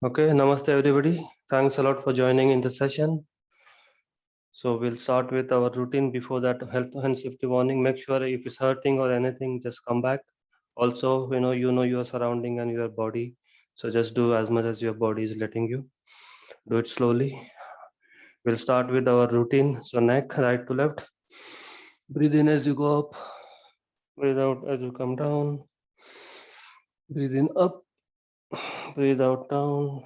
Okay, namaste everybody. Thanks a lot for joining in the session. So we'll start with our routine. Before that, health and safety warning. Make sure if it's hurting or anything, just come back. Also, you know your surrounding and your body. So just do as much as your body is letting you. Do it slowly. We'll start with our routine. So neck, right to left. Breathe in as you go up. Breathe out as you come down. Breathe in up. Breathe out down.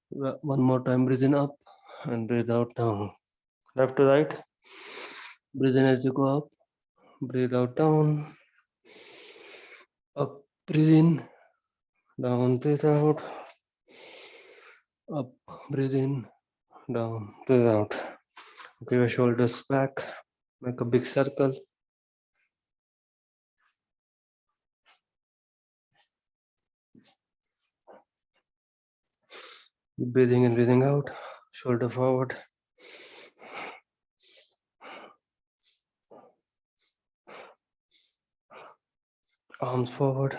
One more time. Breathe in up and breathe out down. Left to right. Breathe in as you go up. Breathe out down. Up. Breathe in. Down. Breathe out. Up. Breathe in. Down. Breathe out. Okay, your shoulders back. Make a big circle. Keep breathing and breathing out. Shoulder forward. Arms forward.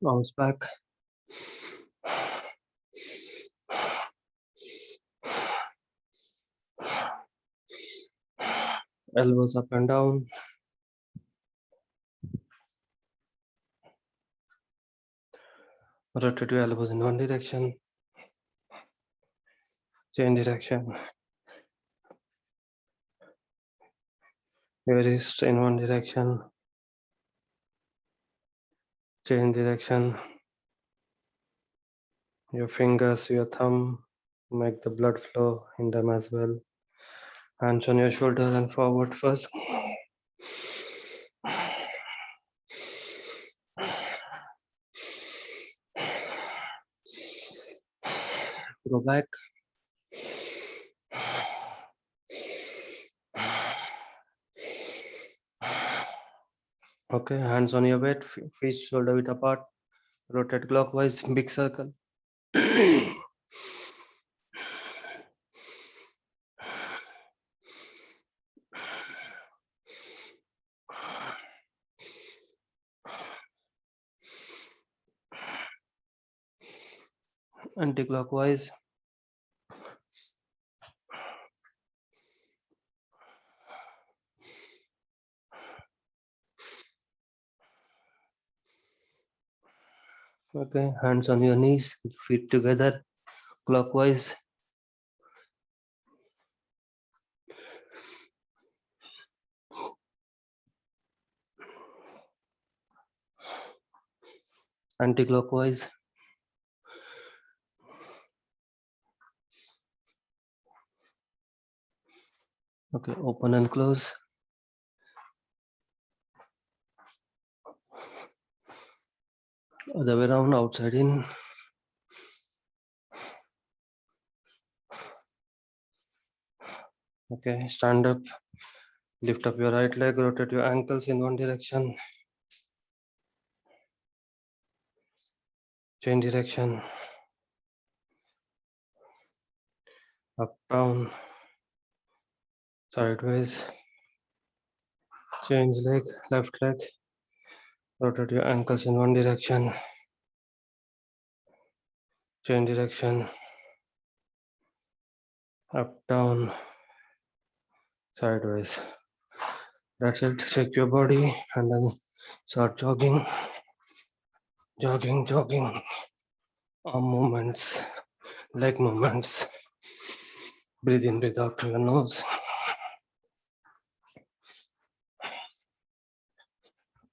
Arms back. Elbows up and down. Rotate your elbows in one direction. Change direction. Your wrist in one direction. Change direction. Your fingers, your thumb, make the blood flow in them as well. Hands on your shoulders and forward first. Go back. Okay, hands on your bed, feet shoulder width apart. Rotate clockwise, big circle. Anti-clockwise. Okay, hands on your knees, feet together, clockwise. Anti-clockwise. Okay, open and close. Other way around, outside in. Okay, stand up. Lift up your right leg, rotate your ankles in one direction. Change direction. Up, down, sideways. Change leg, left leg. Rotate your ankles in one direction. Change direction. Up, down, sideways. That's it. Shake your body and then start jogging. Jogging, jogging. Arm movements, leg movements. Breathe in, breathe out through your nose.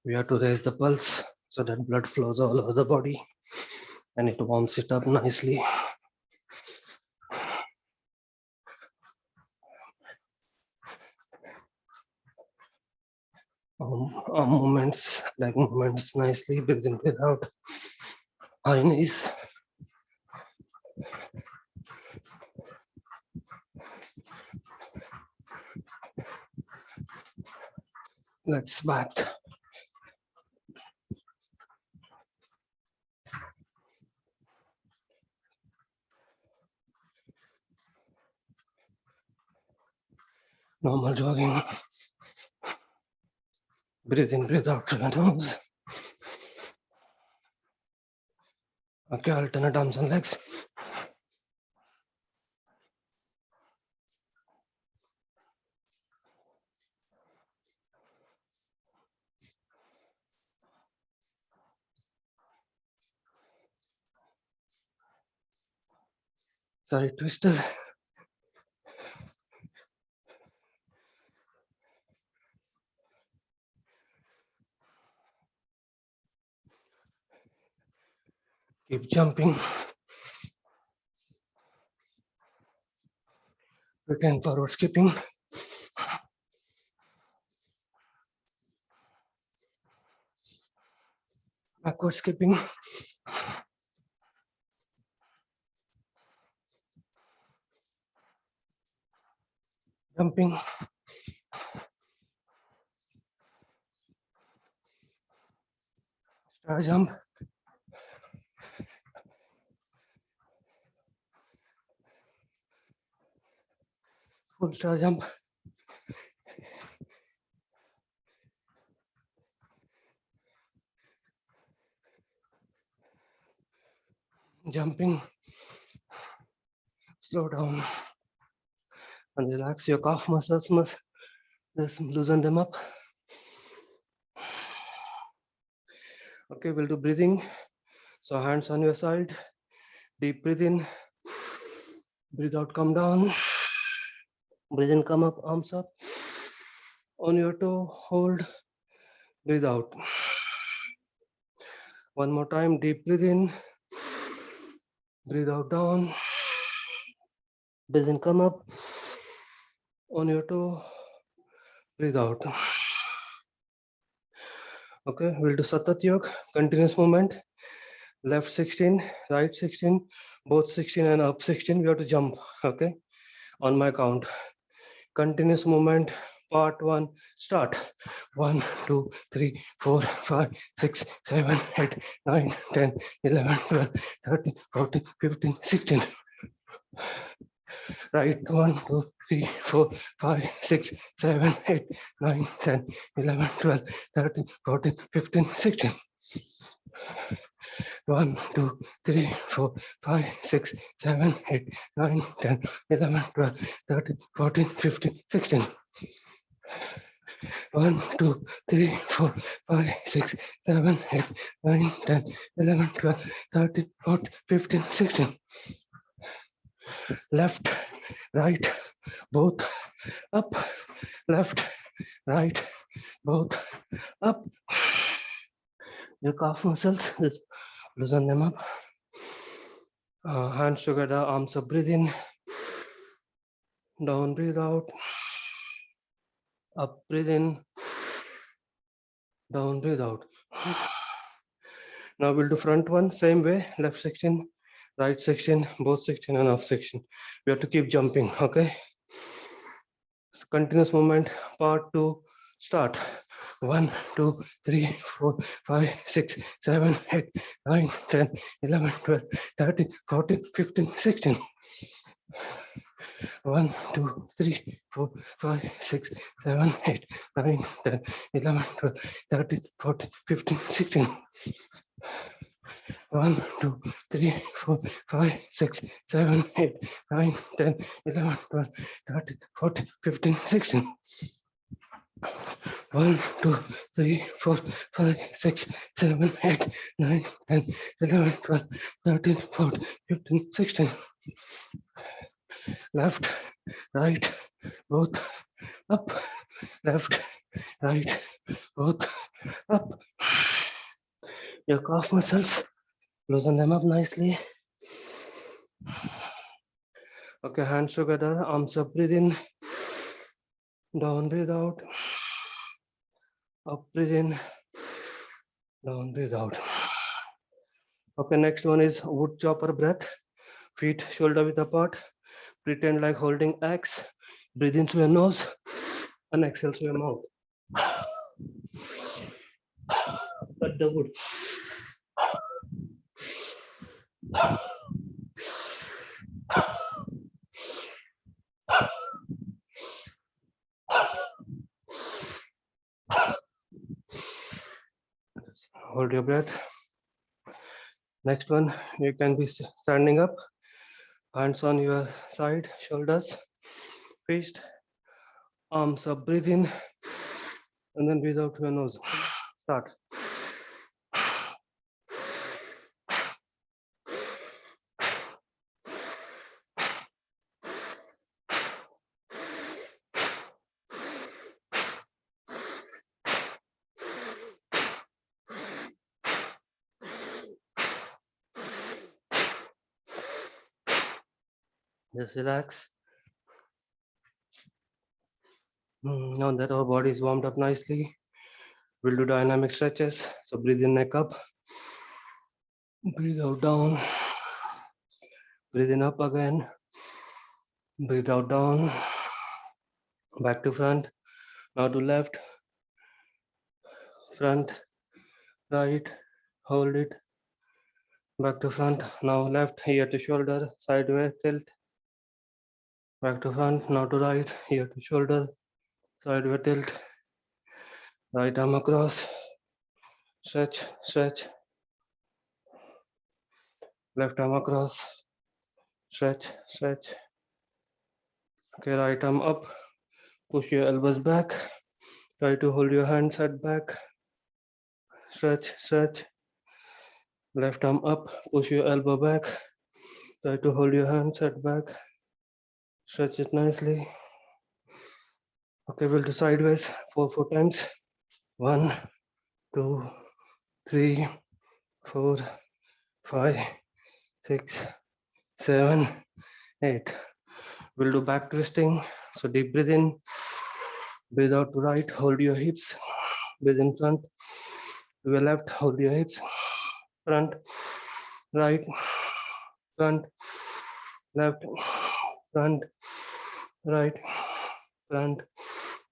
We have to raise the pulse so that blood flows all over the body and it warms it up nicely. Arm movements, leg movements nicely. Breathe in, breathe out. High knees. Legs back. Normal jogging. Breathe in, breathe out through your nose. Okay, alternate arms and legs. Side twister. Keep jumping. Return forward skipping. Backward skipping. Jumping. Star jump. Full star jump. Jumping. Slow down and relax your calf muscles. Just loosen them up. Okay, we'll do breathing. So hands on your side. Deep breathe in. Breathe out, come down. Breathe in, come up, arms up. On your toe, hold. Breathe out. One more time, deep breathe in. Breathe out, down. Breathe in, come up. On your toe, breathe out. Okay, we'll do Satat Yoga, continuous movement. Left 16, right 16, both 16 and up 16. We have to jump, okay? On my count. Continuous movement, part 1, start. 1, 2, 3, 4, 5, 6, 7, 8, 9, 10, 11, 12, 13, 14, 15, 16. Right, 1, 2, 3, 4, 5, 6, 7, 8, 9, 10, 11, 12, 13, 14, 15, 16. 1, 2, 3, 4, 5, 6, 7, 8, 9, 10, 11, 12, 13, 14, 15, 16. 1, 2, 3, 4, 5, 6, 7, 8, 9, 10, 11, 12, 13, 14, 15, 16. Left, right, both up, left, right, both up. Your calf muscles, just loosen them up. Hands together, arms up, breathe in. Down, breathe out. Up, breathe in. Down, breathe out. Now we'll do front one, same way, left section, right section, both section and off section. We have to keep jumping, okay? So continuous movement, part 2, start. 1, 2, 3, 4, 5, 6, 7, 8, 9, 10, 11, 12, 13, 14, 15, 16. 1, 2, 3, 4, 5, 6, 7, 8, 9, 10, 11, 12, 13, 14, 15, 16. 1, 2, 3, 4, 5, 6, 7, 8, 9, 10, 11, 12, 13, 14, 15, 16. 1, 2, 3, 4, 5, 6, 7, 8, 9, 10, 11, 12, 13, 14, 15, 16. Left, right, both up, left, right, both up. Your calf muscles, loosen them up nicely. Okay, hands together, arms up, breathe in. Down, breathe out. Up, breathe in. Down, breathe out. Okay, next one is wood chopper breath. Feet shoulder width apart. Pretend like holding axe. Breathe in through your nose and exhale through your mouth. Cut the wood. Hold your breath. Next one, you can be standing up, hands on your side, shoulders, fist, arms up, breathe in, and then breathe out through your nose. Start. Just relax. Now that our body is warmed up nicely, we'll do dynamic stretches. So breathe in, neck up. Breathe out, down. Breathe in, up again. Breathe out, down. Back to front. Now to left. Front. Right. Hold it. Back to front. Now left, here to shoulder. Sideways, tilt. Back to front. Now to right, here to shoulder. Sideways, tilt. Right arm across. Stretch, stretch. Left arm across. Stretch, stretch. Okay, right arm up. Push your elbows back. Try to hold your hands at back. Stretch, stretch. Left arm up. Push your elbow back. Try to hold your hands at back. Stretch it nicely. Okay, we'll do sideways 4 times. 1, 2, 3, 4, 5, 6, 7, 8. We'll do back twisting. So deep breathe in, breathe out to right, hold your hips, breathe in front, to your left, hold your hips, front, right, front, left, front, right, front,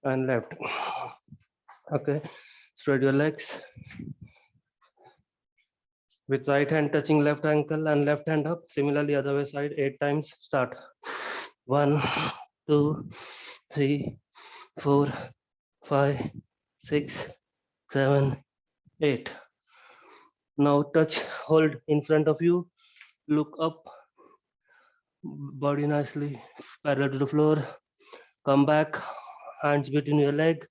and left. Okay, spread your legs with right hand touching left ankle and left hand up. Similarly, other way side 8 times. Start. 1, 2, 3, 4, 5, 6, 7, 8. Now touch, hold in front of you, look up, body nicely parallel to the floor. Come back, hands between your leg.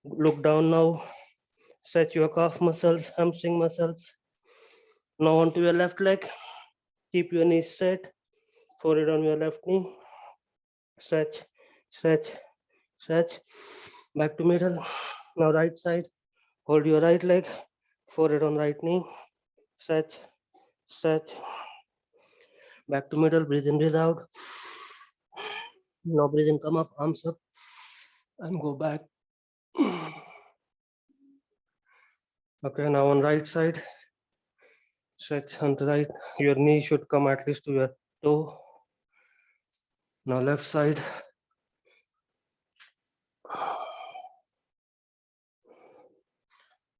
Look down now. Stretch your calf muscles, hamstring muscles. Now onto your left leg. Keep your knees straight. Forehead on your left knee. Stretch, stretch, stretch. Back to middle. Now right side. Hold your right leg. Forehead on right knee. Stretch, stretch. Back to middle. Breathe in, breathe out. Now breathe in, come up, arms up, and go back. Okay, now on right side, stretch on the right. Your knee should come at least to your toe. Now left side.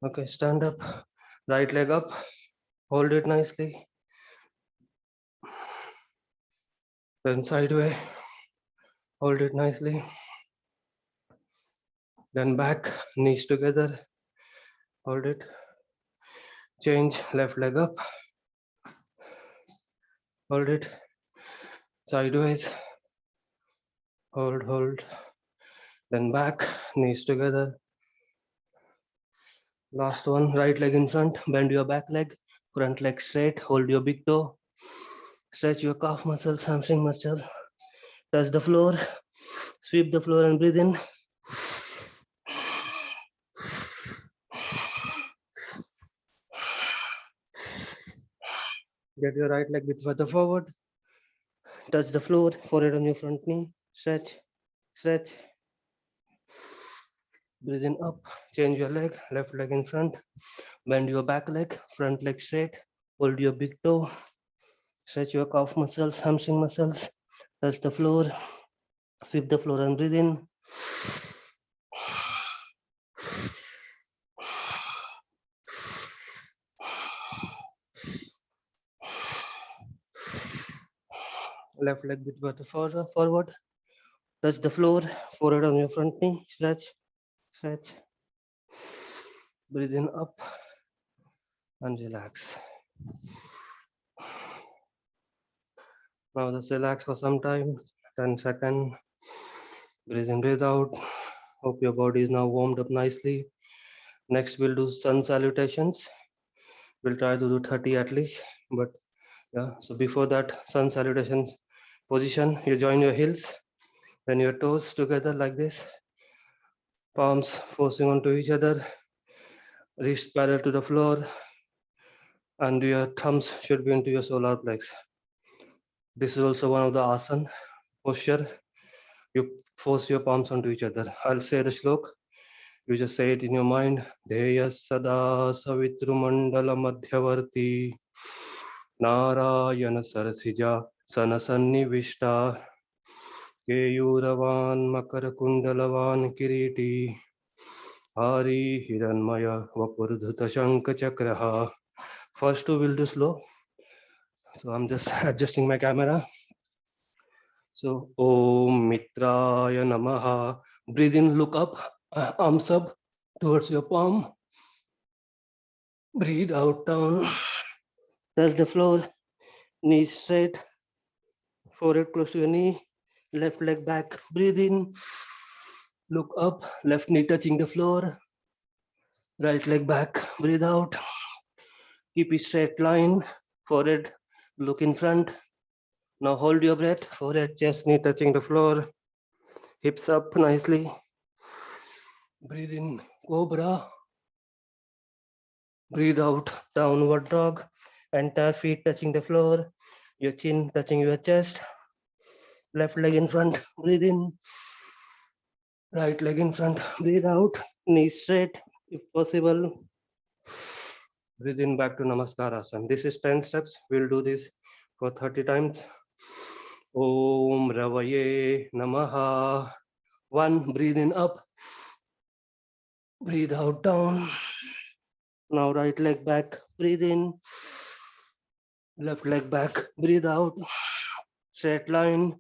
Okay, stand up, right leg up, hold it nicely. Then sideway, hold it nicely. Then back, knees together, hold it. Change, left leg up, hold it. Sideways, hold, hold. Then back, knees together. Last one, right leg in front, bend your back leg, front leg straight, hold your big toe. Stretch your calf muscles, hamstring muscle. Touch the floor, sweep the floor and breathe in. Get your right leg a bit further forward. Touch the floor, forehead on your front knee. Stretch, stretch. Breathe in up, change your leg, left leg in front. Bend your back leg, front leg straight. Hold your big toe. Stretch your calf muscles, hamstring muscles. Touch the floor, sweep the floor and breathe in. Left leg bit further forward. Touch the floor, forehead on your front knee. Stretch, stretch. Breathe in up. and relax. Now just relax for some time, 10 seconds. Breathe in, breathe out. Hope your body is now warmed up nicely. Next, we'll do sun salutations. We'll try to do 30 at least, but yeah. So before that, sun salutations position, you join your heels, then your toes together like this, palms forcing onto each other, wrist parallel to the floor, and your thumbs should be into your solar plex. This is also one of the asana posture. You force your palms onto each other. I'll say the shlok. You just say it in your mind. Deya sada savitrumandala madhyavarti Narayana Sarasija Sanasannivishta Keyuravan Makarakundalavaan Kiriti Hari Hiranmaya Vapurdhuta Shanka Chakraha. First two will do slow. So I'm just adjusting my camera. So Om Mitraya Namaha. Breathe in, look up, arms up towards your palm. Breathe out down. Touch the floor. Knees straight. Forehead close to your knee. Left leg back. Breathe in. Look up. Left knee touching the floor. Right leg back. Breathe out. Keep a straight line. Forehead look in front. Now hold your breath. Forehead, chest, knee touching the floor. Hips up nicely. Breathe in, cobra. Breathe out, downward dog. Entire feet touching the floor. Your chin touching your chest. Left leg in front. Breathe in. Right leg in front. Breathe out. Knee straight if possible. Breathe in back to Namaskar Asana. This is 10 steps. We'll do this for 30 times. Om Ravaye Namaha. 1. Breathe in up. Breathe out down. Now right leg back. Breathe in. Left leg back. Breathe out. Straight line.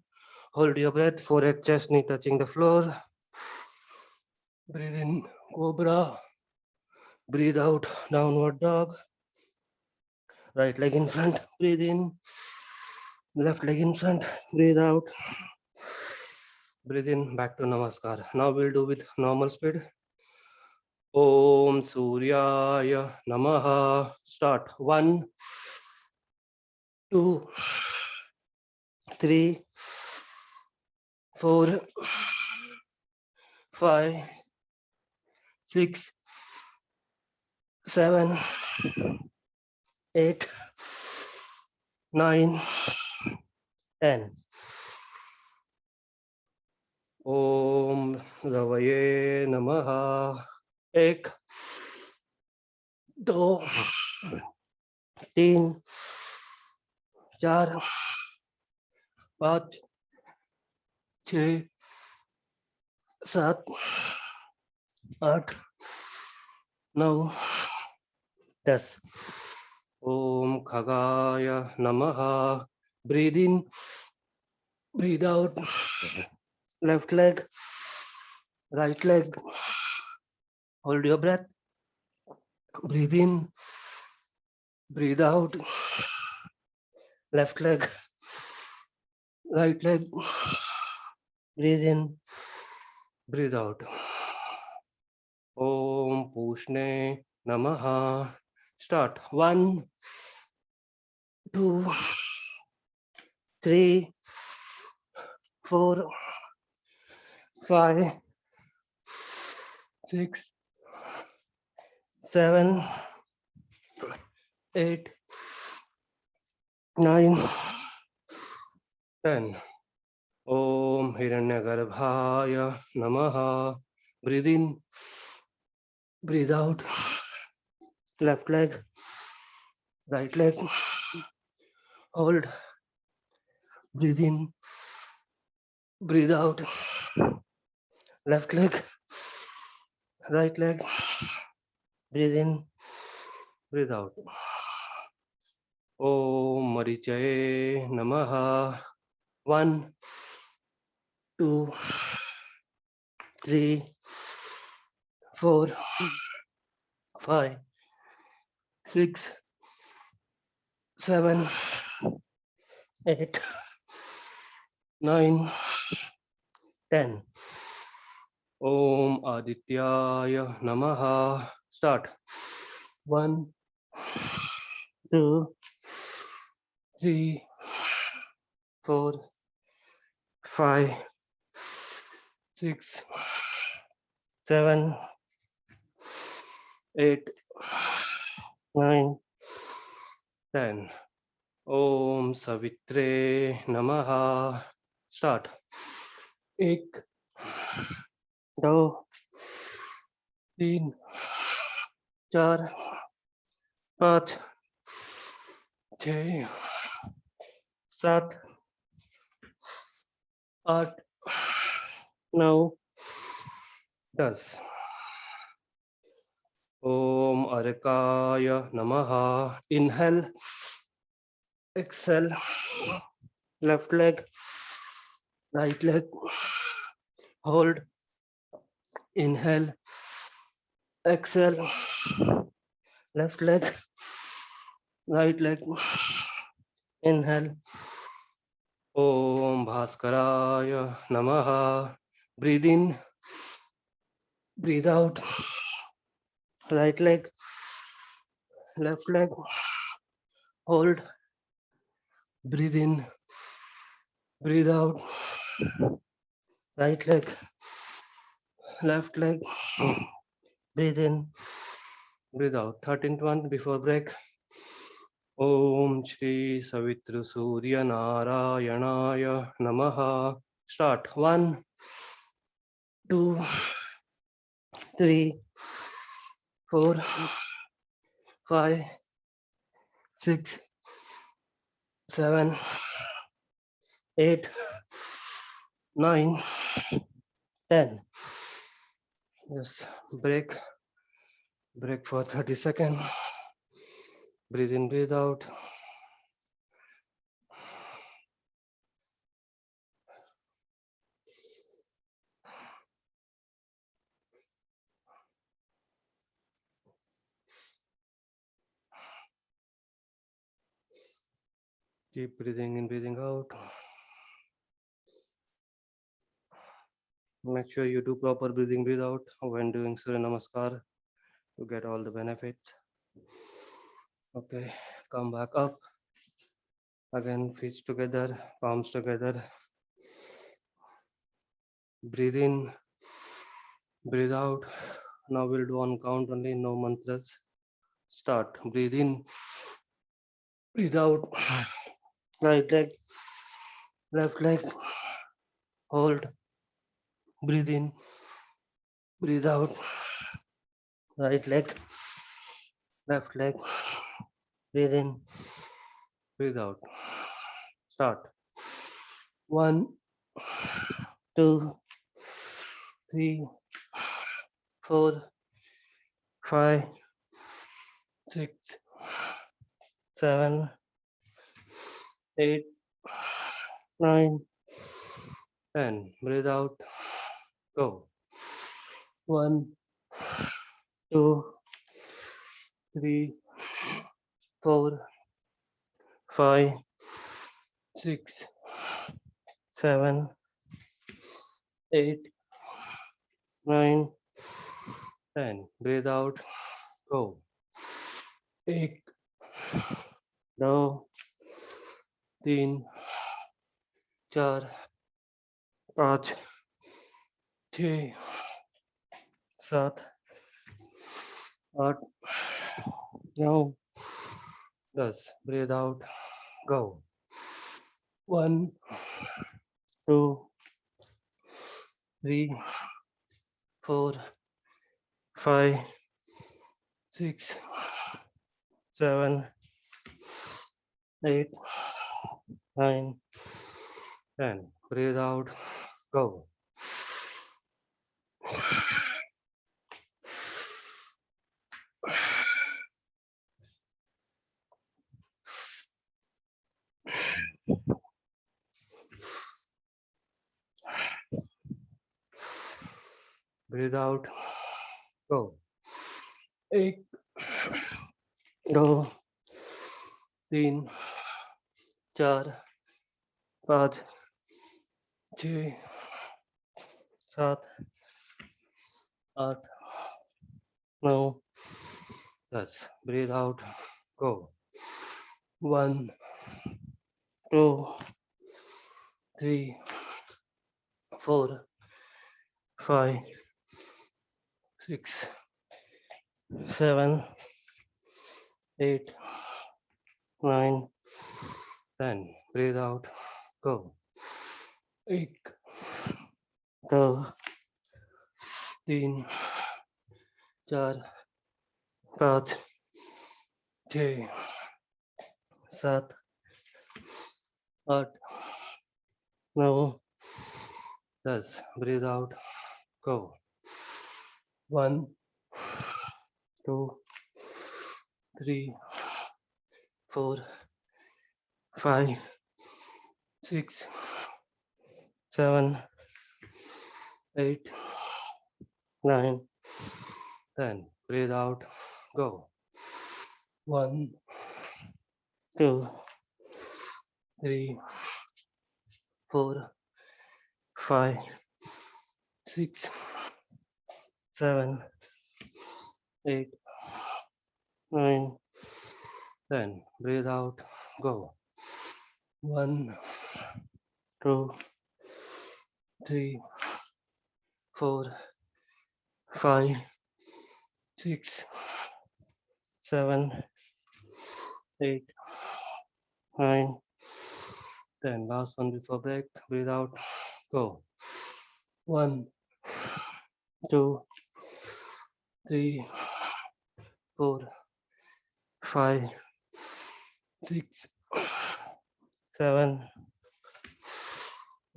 Hold your breath. Forehead, chest, knee touching the floor. Breathe in. Cobra. Breathe out. Downward dog. Right leg in front. Breathe in. Left leg in front. Breathe out. Breathe in. Back to Namaskar. Now we'll do with normal speed. Om Suryaya Namaha. Start. 1, 2, 3, 4, 5, 6, 7, 8, 9, 10. Om Ravaye Namaha. 1, 2, 3, 4, 5, 6, 7, 8, 9, 10. Om Khagaya Namaha. Breathe in, breathe out. Left leg, right leg. Hold your breath. Breathe in, breathe out. Left leg, right leg. Breathe in, breathe out. Om Pushne Namaha. Start. 1, 2, 3, 4, 5, 6, 7, 8, 9, 10. Om Hiranyagarbhaya Namaha. Breathe in, breathe out. Left leg, right leg. Hold. Breathe in, breathe out. Left leg, right leg. Breathe in, breathe out. Om Marichaye Namaha. 1, 2, 3, 4, 5, 6, 7, 8, 9, 10. Om Adityaya Namaha. Start. 1, 2, 3, 4, 5, 6, 7, 8, 9, 10. Om Savitre Namaha. Start. 1, 2, 3, 4, 5, 6, 7, 8, 9, 10. Om Arikaya Namaha. Inhale, exhale, left leg, right leg, hold, inhale, exhale, left leg, right leg, inhale. Om Bhaskaraya Namaha. Breathe in, breathe out, right leg, left leg, hold, breathe in, breathe out, right leg, left leg, breathe in, breathe out. 13th one before break. Om Shri Savitru Surya Narayanaya Namaha. Start. 1, 2, 3, 4, 5, 6, 7, 8, 9, 10. Just break for 30 seconds. Breathe in, breathe out. Keep breathing in, breathing out. Make sure you do proper breathing, breathe out when doing Surya Namaskar to get all the benefits. Okay, come back up. Again, feet together, palms together. Breathe in, breathe out. Now we'll do on count only, no mantras. Start. Breathe in, breathe out. Right leg, left leg, hold. Breathe in, breathe out. Right leg, left leg, breathe in, breathe out. Start. 1, 2, 3, 4, 5, 6, 7, 8, 9, 10. Breathe out. Go. 1, 2, 3, 4, 5, 6, 7, 8, 9, 10. Breathe out. Go. 1, 2, 3, 4, 5, 6, 7, 8, 9, 10. Breathe out. Go. 1, 2, 3, 4, 5, 6, 7, 8, 9, 10. Breathe out. Go. Breathe out. Go. 1, दो, तीन, चार, पाँच, छः, सात, आठ, 9, 10. Breathe out. Go. 1, 2, 3, 4, 5, 6, 7, 8, 9, 10. Breathe out. Go. 1, 2, 3, 4, 5, 6, 7, 8, 9, 10. Breathe out. Go. 1, 2, 3, 4, 5, 6, 7, 8, 9, 10. Breathe out. Go. 1, 2, 3, 4, 5, 6, 7, 8, 9, 10. Breathe out. Go. 1, 2, 3, 4, 5, 6, 7, 8, 9, 10. Last one before break. Breathe out. Go. 1, 2, 3, 4, 5, 6, 7,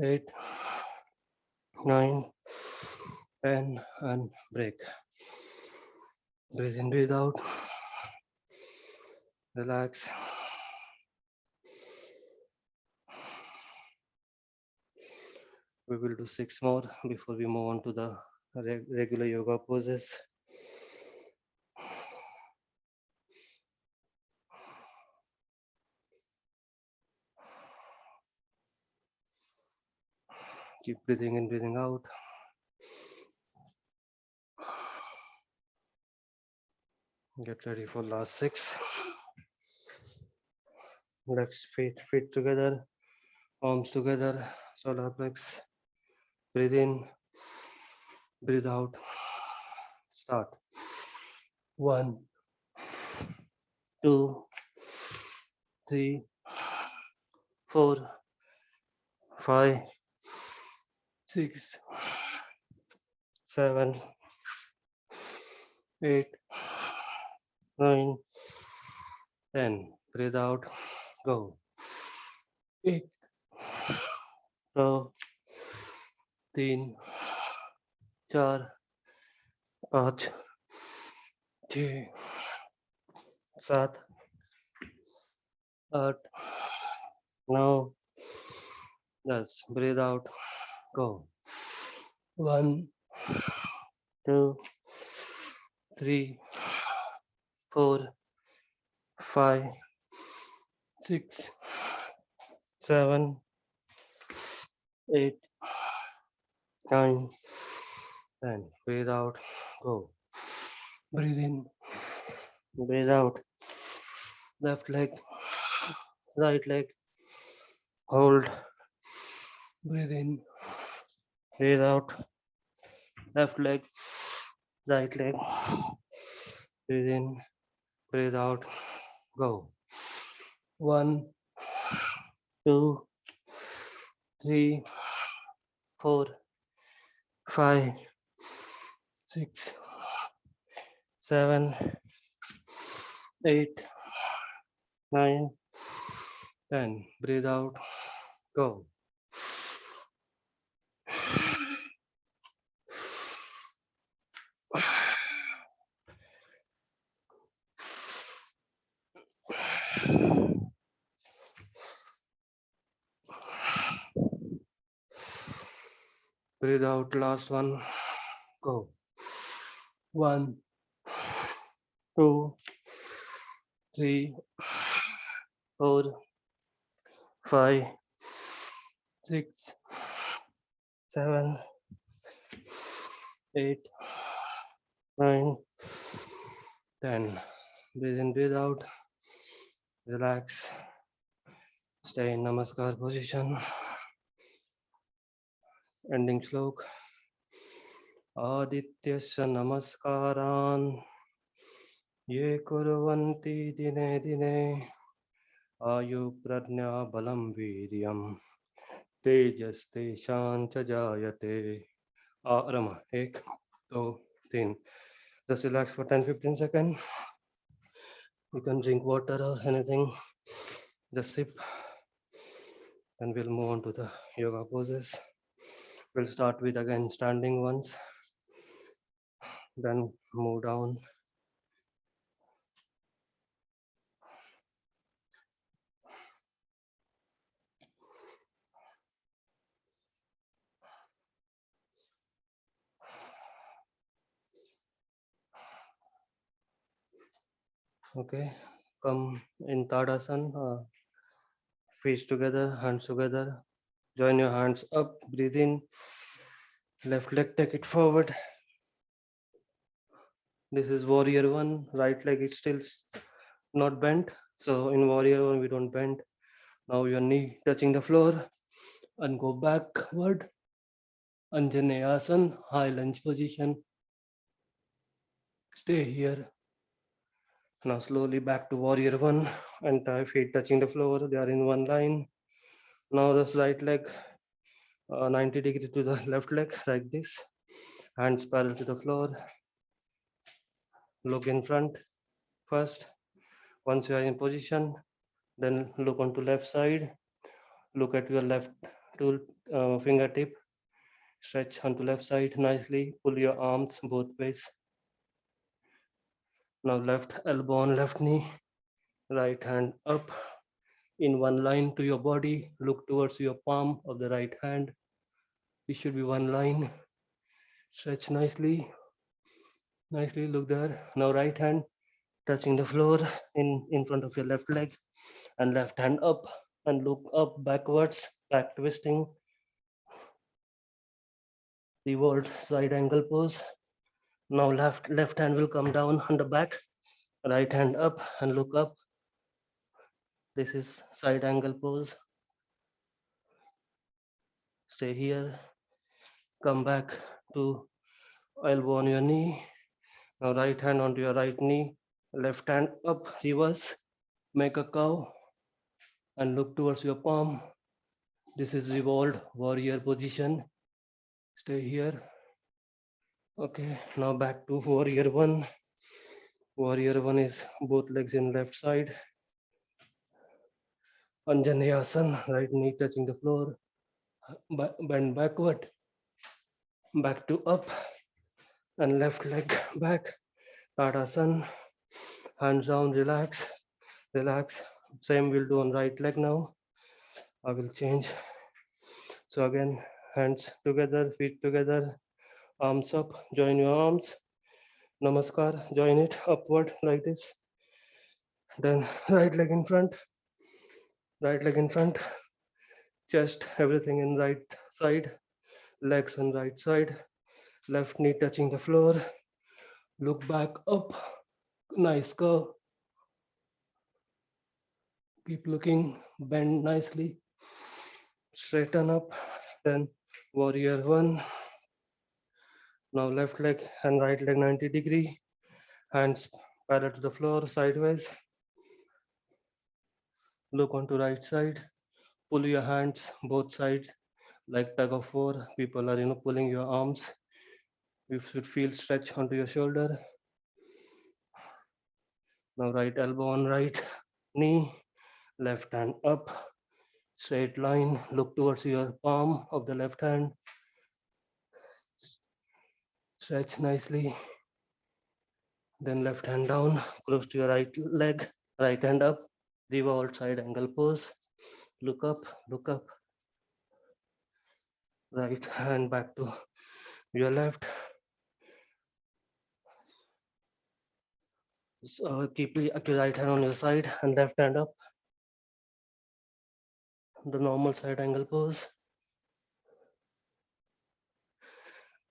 8, 9, 10, and break. Breathe in, breathe out. Relax. We will do 6 more before we move on to the regular yoga poses. Keep breathing in, breathing out. Get ready for last 6. Legs, feet together, arms together, solar plex. Breathe in, breathe out. Start. 1, 2, 3, 4, 5, 6, 7, 8, 9, 10. Breathe out. Go. 1, 2, 3, 4, 5, 6, 7, 8, 9, 10. Breathe out. Go. 1, 2, 3, 4, 5, 6, 7, 8, 9, 10. Breathe out. Go. Breathe in. Breathe out. Left leg, right leg. Hold. Breathe in. Breathe out. Left leg, right leg. Breathe in. Breathe out. Go. 1, 2, 3, 4, 5, 6, 7, 8, 9, 10. Breathe out. Go. Breathe out. Last one. Go. 1, 2, 3, 4, 5, 6, 7, 8, 9, 10. Breathe in, breathe out. Relax. Stay in Namaskar position. Ending slok. Adityasya namaskaran. Ye kurvanti dine dine. Ayu pradnya balam viryam. Tejas teshan च जायते. Rama, 1, 2, 3. Just relax for 10-15 seconds. You can drink water or anything. Just sip. And we'll move on to the yoga poses. We'll start with again standing once. Then move down. Okay. Come in Tadasana. Feet together, hands together. Join your hands up. Breathe in. Left leg, take it forward. This is warrior one. Right leg is still not bent. So in warrior one, we don't bend. Now your knee touching the floor and go backward. Anjaneyasana, high lunge position. Stay here. Now slowly back to warrior one. Entire feet touching the floor. They are in one line. Now this right leg 90 degree to the left leg like this. Hands parallel to the floor. Look in front first. Once you are in position, then look onto left side. Look at your left tool fingertip. Stretch onto left side nicely. Pull your arms both ways. Now left elbow on left knee. Right hand up in one line to your body. Look towards your palm of the right hand. It should be one line. Stretch nicely. Nicely, look there. Now right hand touching the floor in front of your left leg and left hand up and look up backwards, back twisting. Revolved side angle pose. Now left hand will come down on the back, right hand up and look up. This is side angle pose. Stay here. Come back to elbow on your knee. Now right hand onto your right knee, left hand up, reverse. Make a cow and look towards your palm. This is revolved warrior position. Stay here. Okay, now back to warrior one. Warrior one is both legs in left side. Anjaneyasana, right knee touching the floor. Bend backward. Back to up. And left leg back. Tadasana. Hands down, relax. Relax. Same we'll do on right leg now. I will change. So again, hands together, feet together, arms up, join your arms. Namaskar, join it upward like this. Then right leg in front, chest, everything in right side, legs on right side, left knee touching the floor. Look back up, nice curve. Keep looking, bend nicely, straighten up. Then warrior one. Now left leg and right leg 90 degree, hands parallel to the floor sideways. Look onto right side, pull your hands both sides like tug of war. People are pulling your arms. You should feel stretch onto your shoulder. Now right elbow on right knee, left hand up, straight line. Look towards your palm of the left hand. Stretch nicely. Then left hand down, close to your right leg, right hand up, revolved side angle pose. Look up, look up. Right hand back to your left. So keep your right hand on your side and left hand up. The normal side angle pose.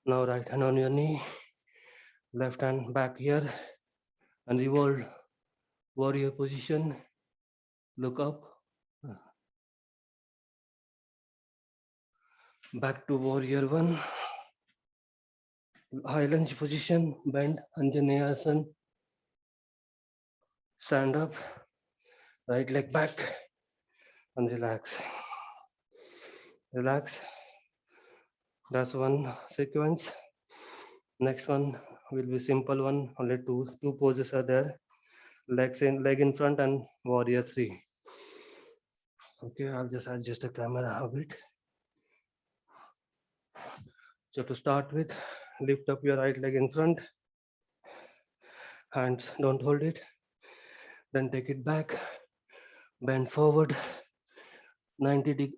Now right hand on your knee, left hand back here and revolve warrior position. Look up, back to warrior one. High lunge position, bend, Anjaneyasana. Stand up, right leg back and relax. Relax. That's one sequence. Next one will be simple one. Only two poses are there. Leg in front and warrior three. Okay, I'll just adjust the camera a bit. So to start with, lift up your right leg in front. Hands, don't hold it. Then take it back. Bend forward. 90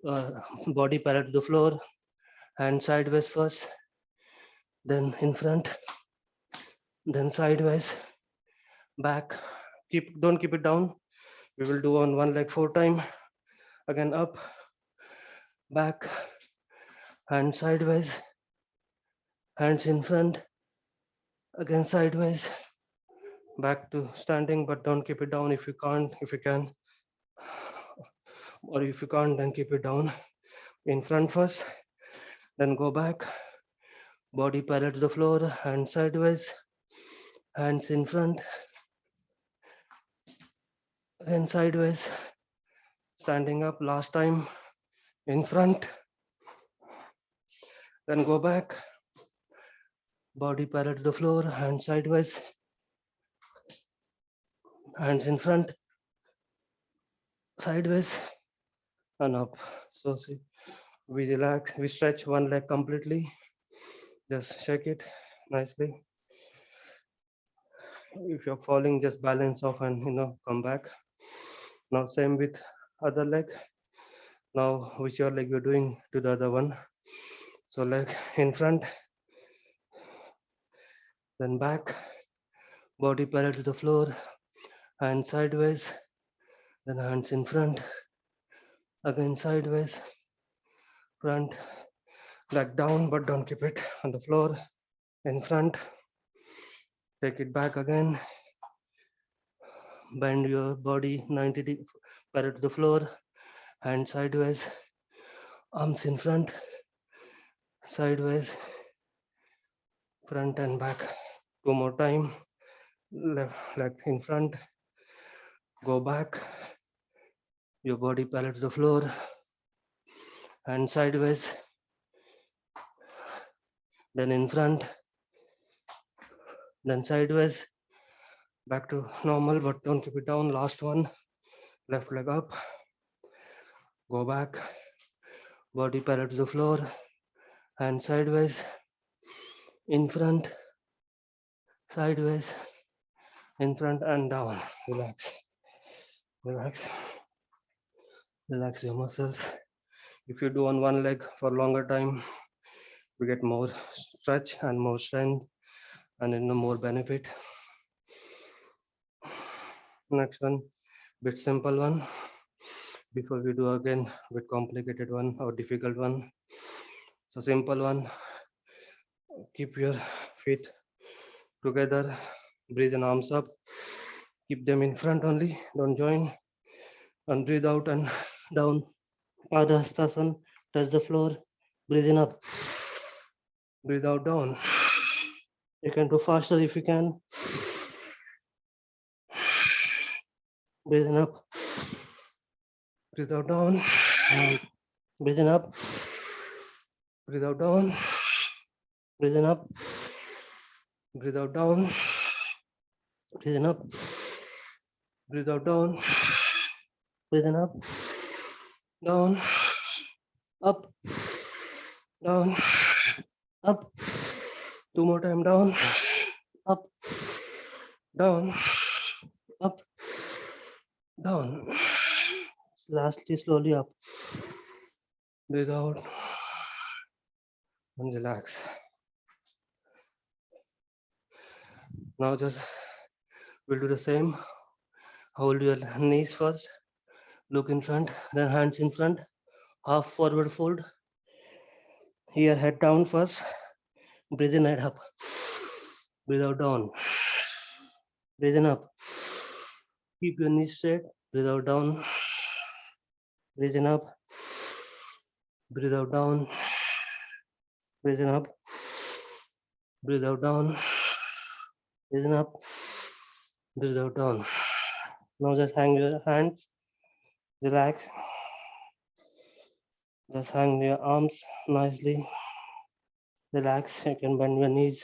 body parallel to the floor. Hand sideways first. Then in front. Then sideways. Back. Don't keep it down. We will do on one leg 4 times. Again up. Back. Hand sideways. Hands in front. Again sideways. Back to standing, but don't keep it down if you can't, if you can. Or if you can't, then keep it down. In front first, then go back. Body parallel to the floor, hands sideways, hands in front, again sideways, standing up last time, in front, then go back. Body parallel to the floor, hands sideways, hands in front, sideways, and up. So see, we relax, we stretch one leg completely. Just shake it nicely. If you're falling, just balance off and come back. Now same with other leg. Now whichever leg you're doing to the other one. So leg in front, then back, body parallel to the floor, hands sideways, then hands in front, again sideways, front, leg down, but don't keep it on the floor, in front, take it back again, bend your body 90 degrees parallel to the floor, hand sideways, arms in front, sideways, front and back. 2 more time, left leg in front, go back, your body parallel to the floor, hand sideways, then in front, then sideways, back to normal, but don't keep it down. Last one, left leg up, go back, body parallel to the floor, hand sideways, in front, sideways, in front and down. Relax, relax, relax your muscles. If you do on one leg for longer time, we get more stretch and more strength and more benefit. Next one, bit simple one. Before we do again, bit complicated one or difficult one. So simple one. Keep your feet together, breathe in, arms up, keep them in front only, don't join, and breathe out and down. Padahastasana, touch the floor, breathe in up, breathe out down. You can do faster if you can. Breathe in up, breathe out down, breathe in up, breathe out down, breathe in up, breathe out down, breathe in up, breathe out down, breathe in up, down, up, down, up. 2 more time, down, up, down, up, down. Lastly, slowly up. Breathe out and relax. Now just We'll do the same. Hold your knees first, look in front, then hands in front, half forward fold. Here, head down first, breathe in, head up, breathe out, down, breathe in, up. Keep your knees straight, breathe out, down, breathe in, up, breathe out, down, breathe in, up, breathe out, down, breathe in, up, breathe out, down. Now just hang your hands, relax. Just hang your arms nicely. Relax. You can bend your knees.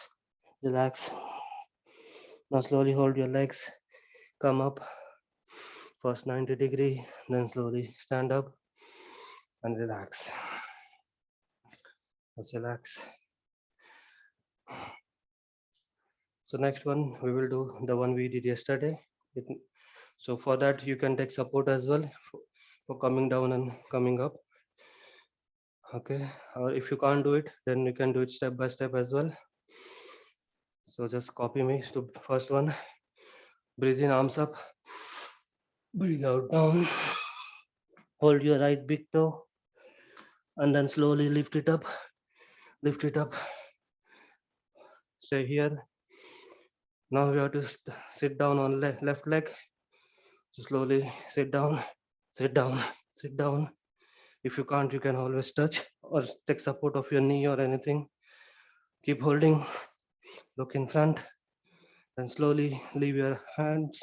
Relax. Now slowly hold your legs. Come up. First 90-degree. Then slowly stand up and relax. Just relax. So next one, we will do the one we did yesterday. So for that, you can take support as well for coming down and coming up. Okay. Or if you can't do it, then you can do it step by step as well. So just copy me to first one. Breathe in, arms up. Breathe out, down. Hold your right big toe and then slowly lift it up. Lift it up. Stay here. Now we have to sit down on left leg. So slowly sit down, sit down, sit down. If you can't, you can always touch or take support of your knee or anything. Keep holding. Look in front. Then slowly leave your hands.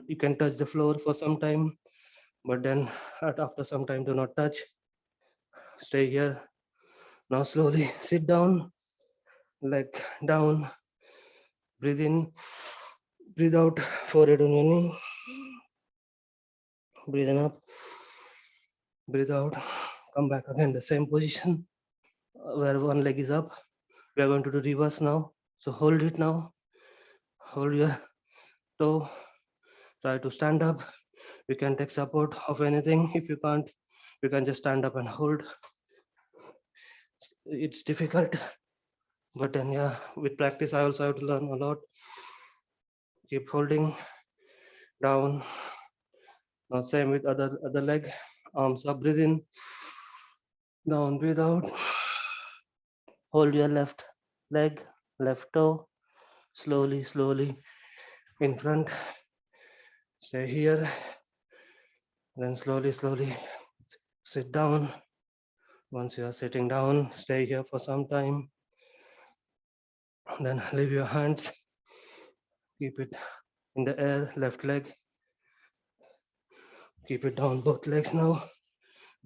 You can touch the floor for some time, but then after some time, do not touch. Stay here. Now slowly sit down, leg down. Breathe in, breathe out, forehead on your knee. Breathe in up, breathe out. Come back again, the same position where one leg is up. We are going to do reverse now. So hold it now. Hold your toe. Try to stand up. You can take support of anything. If you can't, you can just stand up and hold. It's difficult, but then yeah, with practice, I also have to learn a lot. Keep holding down. Now same with other leg. Arms up, breathe in. Down, breathe out. Hold your left leg, left toe. Slowly, slowly in front. Stay here. Then slowly, slowly sit down. Once you are sitting down, stay here for some time. Then leave your hands. Keep it in the air, left leg. Keep it down, both legs now.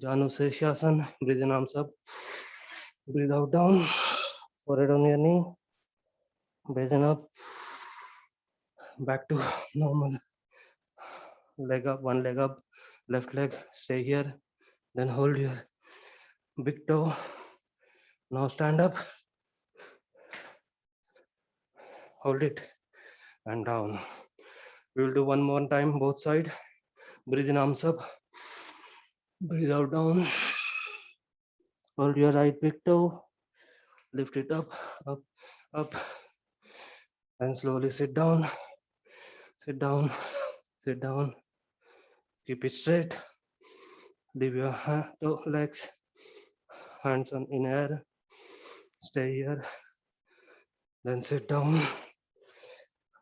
Janu Sirsasana. Breathe in, arms up. Breathe out, down. Forehead on your knee. Breathe in up. Back to normal. Leg up, one leg up. Left leg, stay here. Then hold your big toe. Now stand up. Hold it and down. We will do one more time, both side. Breathe in, arms up. Breathe out, down. Hold your right big toe. Lift it up, up, up. And slowly sit down. Sit down, sit down. Keep it straight. Leave your legs, hands on in air. Stay here. Then sit down.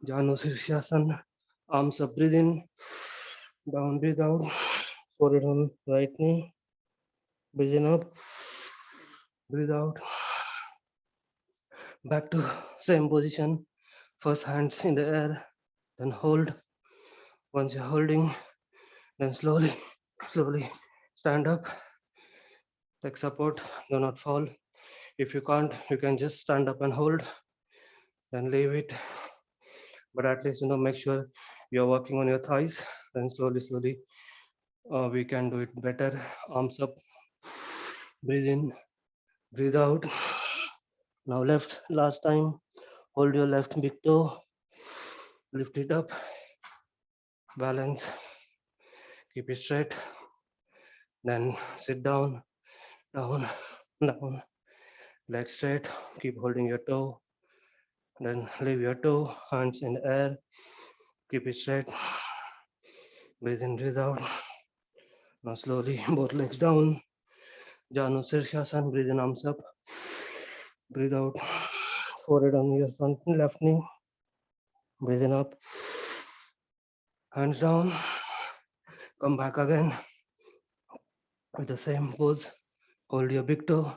Janu Sirsasana. Arms up, breathe in. Down, breathe out. Forehead on right knee. Breathe in up. Breathe out. Back to same position. First hands in the air. Then hold. Once you're holding, then slowly, slowly stand up. Take support. Do not fall. If you can't, you can just stand up and hold. Then leave it. But at least make sure you're working on your thighs. Then slowly, slowly, we can do it better. Arms up. Breathe in. Breathe out. Now left. Last time. Hold your left big toe. Lift it up. Balance. Keep it straight. Then sit down. Down. Down. Leg straight. Keep holding your toe. Then leave your toe, hands in the air, keep it straight. Breathe in, breathe out. Now slowly, both legs down. Janu Sirshasan, breathe in, arms up. Breathe out. Forehead on your front left knee. Breathe in up. Hands down. Come back again with the same pose. Hold your big toe.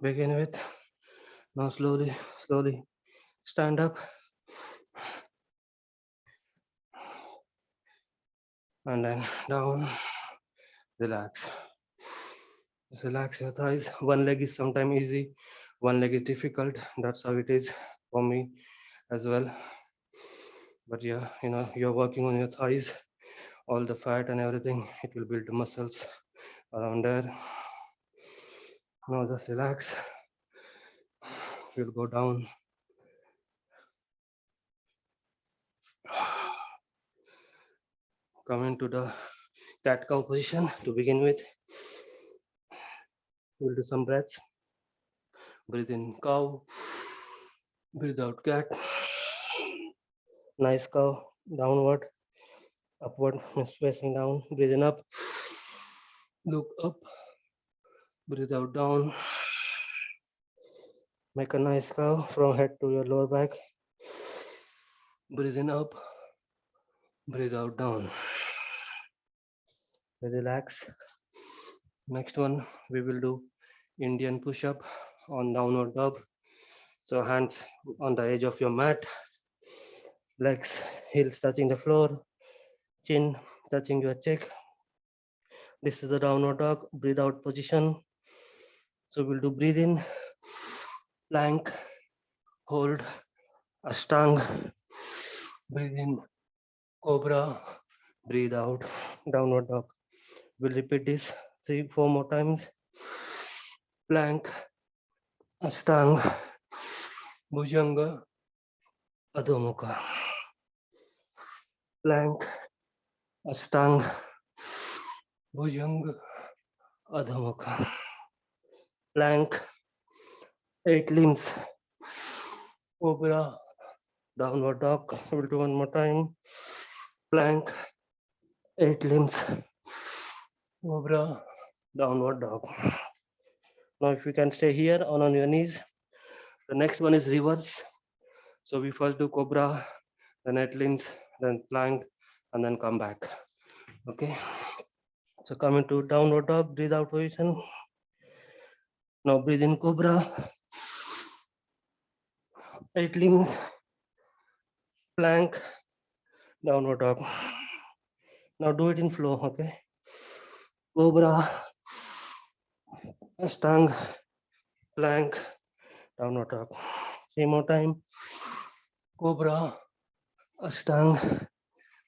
Begin with. Now slowly, slowly stand up. And then down. Relax. Just relax your thighs. One leg is sometimes easy, one leg is difficult. That's how it is for me as well. But yeah, you're working on your thighs, all the fat and everything. It will build the muscles around there. Now just relax. We'll go down. Come into the cat cow position to begin with. We'll do some breaths. Breathe in cow. Breathe out cat. Nice cow. Downward. Upward. Facing down. Breathe in up. Look up. Breathe out down. Make a nice curve from head to your lower back. Breathe in up. Breathe out down. Relax. Next one, we will do Indian push-up on downward dog. So hands on the edge of your mat. Legs, heels touching the floor. Chin touching your cheek. This is the downward dog. Breathe out position. So we'll do breathe in, plank, hold, ashtang. Breathe in, cobra. Breathe out, downward dog. We'll repeat this 3-4 more times. Plank, ashtang, bhujanga, adho mukha. Plank, ashtang, bhujanga, adho mukha. Plank, 8 limbs, cobra, downward dog. We'll do one more time. Plank, 8 limbs, cobra, downward dog. Now if you can stay here on your knees. The next one is reverse. So we first do cobra, then 8 limbs, then plank, and then come back. Okay. So come into downward dog, breathe out position. Now breathe in cobra, 8 limbs, plank, downward dog. Now do it in flow, okay? Cobra, ashtang, plank, downward dog. 3 more time. Cobra, ashtang,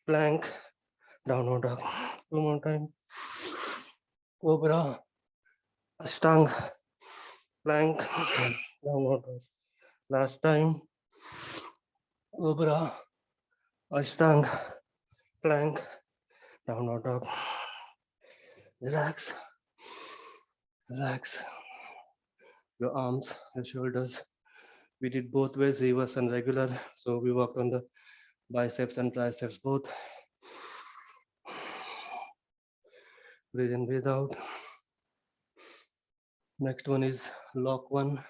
plank, downward dog. 2 more time. Cobra, ashtang, plank, downward dog. Last time. Cobra, ashtang, plank, downward dog. Relax. Relax. Your arms, your shoulders. We did both ways, reverse and regular. So we worked on the biceps and triceps both. Breathe in, breathe out. Next one is lock one.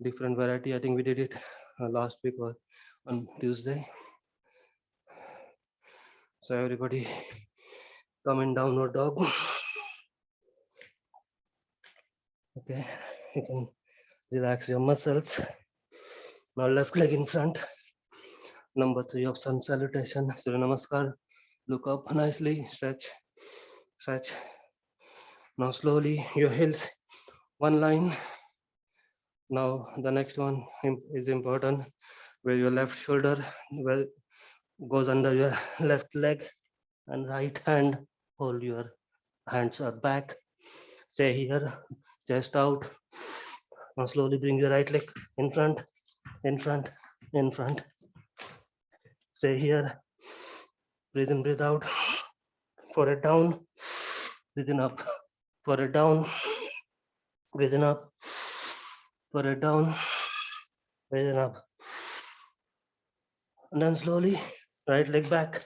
Different variety. I think we did it last week or on Tuesday. So everybody come in downward dog. Okay, you can relax your muscles. Now left leg in front. Number 3 of sun salutation. Surya Namaskar. Look up nicely, stretch, stretch. Now slowly your heels, one line. Now the next one is important, where your left shoulder goes under your left leg and right hand, hold your hands are back. Stay here, chest out. Now slowly bring your right leg in front, in front, in front. Stay here. Breathe in, breathe out. Forehead down. Breathe in up. Forehead down. Breathe in up. Forehead down. Raise up. And then slowly, right leg back,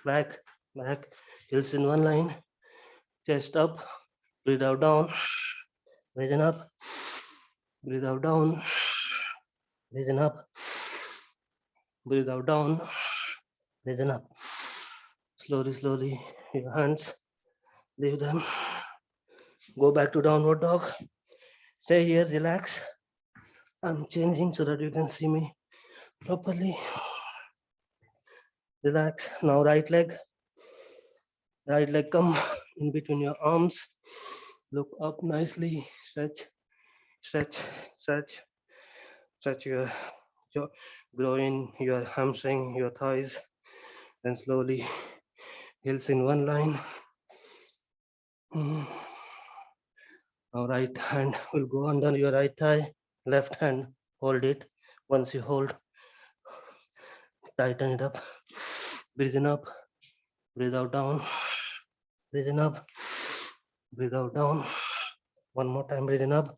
back, back. Heels in one line. Chest up. Breathe out down. Raise up. Breathe out down. Raise up. Breathe out down. Raise up. Slowly, slowly. Your hands. Leave them. Go back to downward dog. Stay here. Relax. I'm changing so that you can see me properly. Relax. Now right leg. Right leg come in between your arms. Look up nicely. Stretch, stretch, stretch. Stretch your jaw, groin, your hamstring, your thighs. Then slowly heels in one line. Mm. Now right hand will go under your right thigh. Left hand, hold it. Once you hold, tighten it up. Breathe in up. Breathe out down. Breathe in up. Breathe out down. One more time. Breathe in up.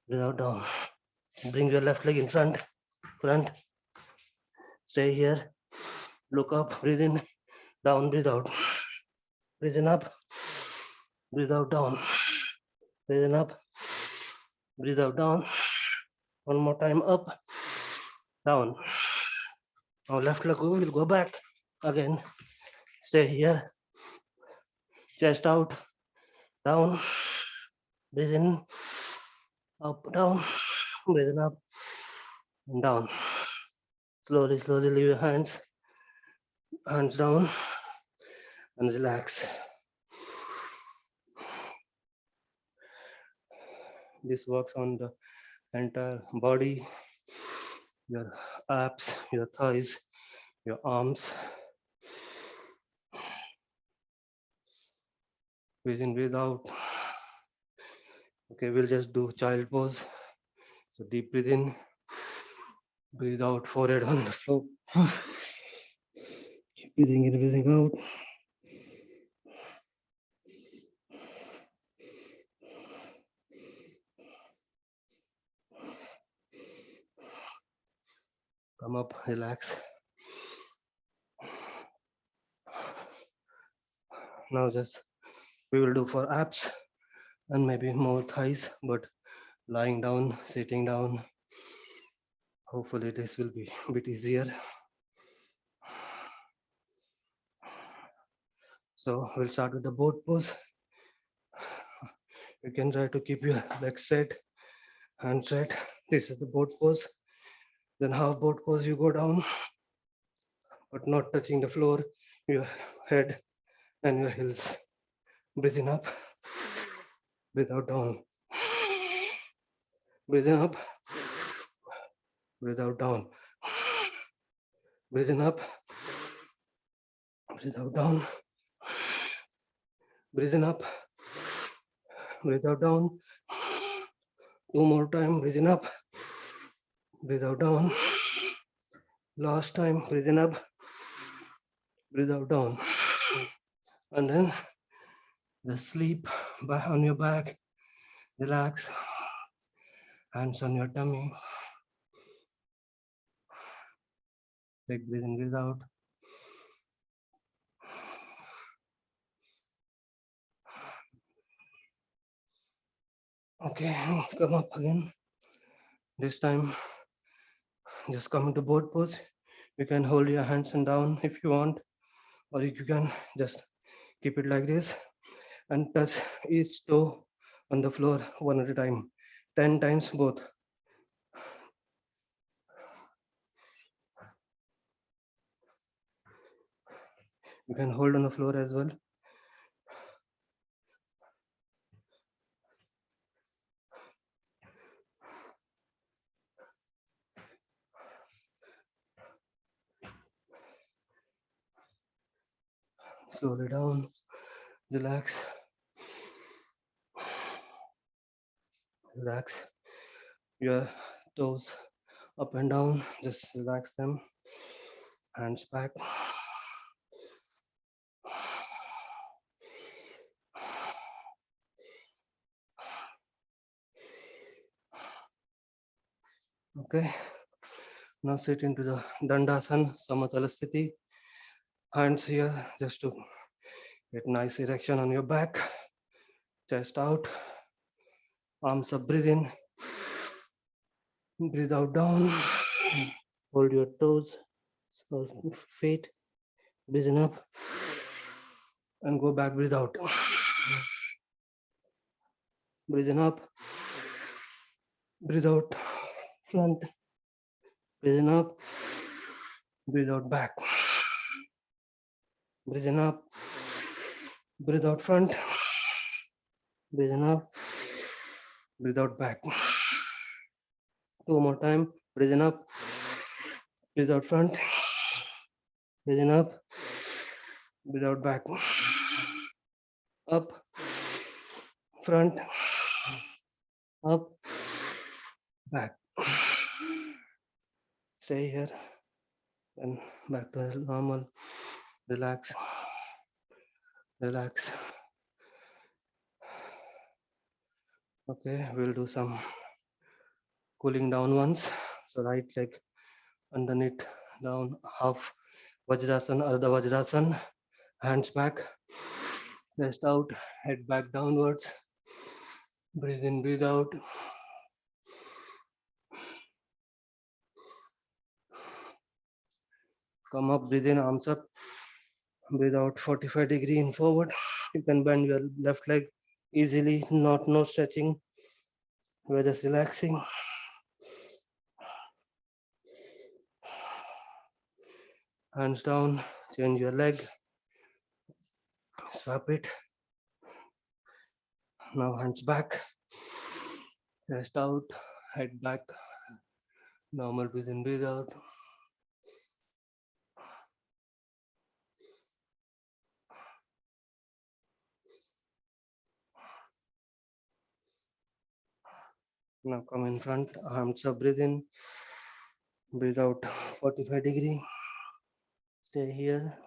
Breathe out down. Bring your left leg in front. Front. Stay here. Look up. Breathe in. Down. Breathe out. Breathe in up. Breathe out down. Breathe in up. Breathe out down. One more time. Up. Down. Now left leg will go back again. Stay here. Chest out. Down. Breathe in. Up. Down. Breathe in up. And down. Slowly, slowly leave your hands. Hands down. And relax. This works on the entire body, your abs, your thighs, your arms. Breathe in, breathe out. Okay, we'll just do child pose. So deep breathe in, breathe out, forehead on the floor. Keep breathing in, breathing out. Come up, relax. Now just we will do for abs and maybe more thighs, but lying down, sitting down. Hopefully this will be a bit easier. So we'll start with the boat pose. You can try to keep your legs straight, hands straight. This is the boat pose. Then half boat pose, you go down, but not touching the floor, your head and your heels. Breathing up, breathe out down. Breathing up, breathe out down. Breathing up, breathe out down. Breathing up, breathe out down. Two more time, breathing up, breathe out down. Last time, breathing up, breathe out down. And then just sleep back on your back, relax, hands on your tummy. Take breathe in, breathe out. Okay, come up again. This time, just come into boat pose. You can hold your hands and down if you want, or you can just keep it like this and touch each toe on the floor one at a time, 10 times both. You can hold on the floor as well. Slowly down, relax, relax your toes up and down, just relax them, hands back. Okay, Now sit into the Dandasana, Samatala Sthiti. Hands here just to get nice erection on your back. Chest out. Arms up, breathe in. Breathe out, down. Hold your toes, so feet. Breathe in up. And go back, breathe out. Breathe in up. Breathe out. Front. Breathe in up. Breathe out, back. Breathe in up. Breathe out, front. Breathe in up. Breathe out, back. Two more time. Breathe in up. Breathe out, front. Breathe in up. Breathe out, back. Up. Front. Up. Back. Stay here. And back to normal. Relax. Relax. Okay, we'll do some cooling down ones. So right leg underneath, down, half Vajrasana, Ardha Vajrasana, hands back, chest out, head back downwards. Breathe in, breathe out. Come up, breathe in, arms up. Breathe out, 45-degree in forward. You can bend your left leg easily, no stretching. We're just relaxing. Hands down, change your leg. Swap it. Now hands back. Chest out, head back. Normal breathe in, breathe out. Now come in front, arms up, breathe in, breathe out, 45-degree. Stay here.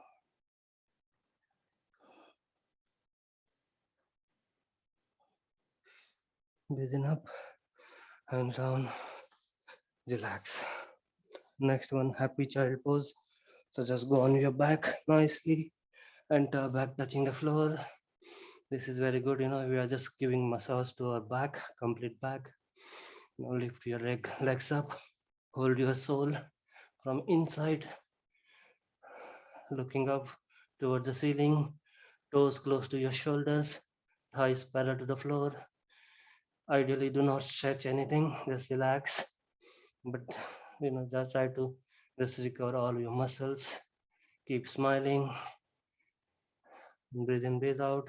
Breathe in up, hands down, relax. Next one, happy child pose. So just go on your back nicely, enter back touching the floor. This is very good, we are just giving massage to our back, complete back. Now lift your legs up, hold your soul from inside, looking up towards the ceiling, toes close to your shoulders, thighs parallel to the floor. Ideally, do not stretch anything, just relax. But just try to just recover all your muscles. Keep smiling. Breathe in, breathe out.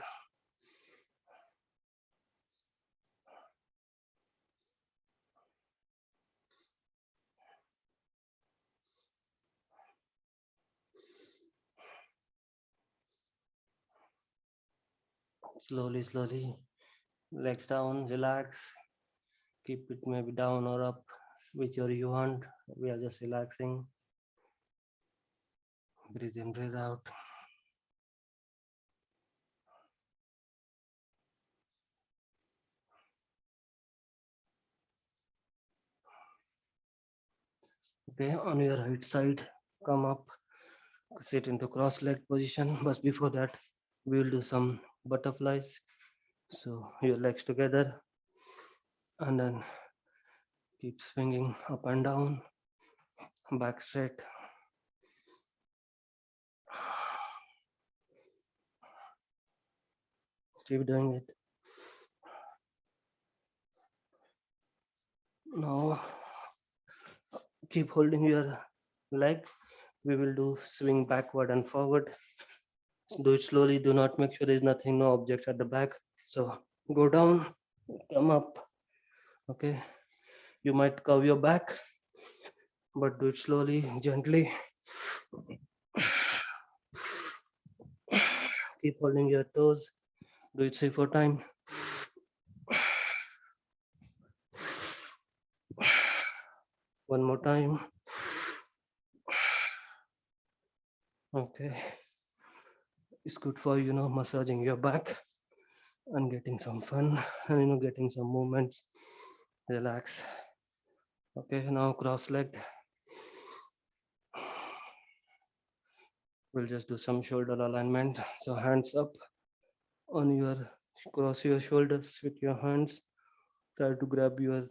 Slowly, slowly. Legs down, relax. Keep it maybe down or up, whichever you want. We are just relaxing. Breathe in, breathe out. Okay, on your right side, come up, sit into cross-legged position. But before that, we will do some butterflies. So your legs together, and then keep swinging up and down, back straight. Keep doing it. Now keep holding your leg. We will do swing backward and forward. Do it slowly. Do not make sure there is nothing, no objects at the back. So go down, come up. Okay. You might curve your back, but do it slowly, gently. Keep holding your toes. Do it 3-4 times. One more time. Okay. It's good for massaging your back and getting some fun and getting some movements. Relax. Okay, now cross-legged. We'll just do some shoulder alignment. So hands up on your, cross your shoulders with your hands. Try to grab your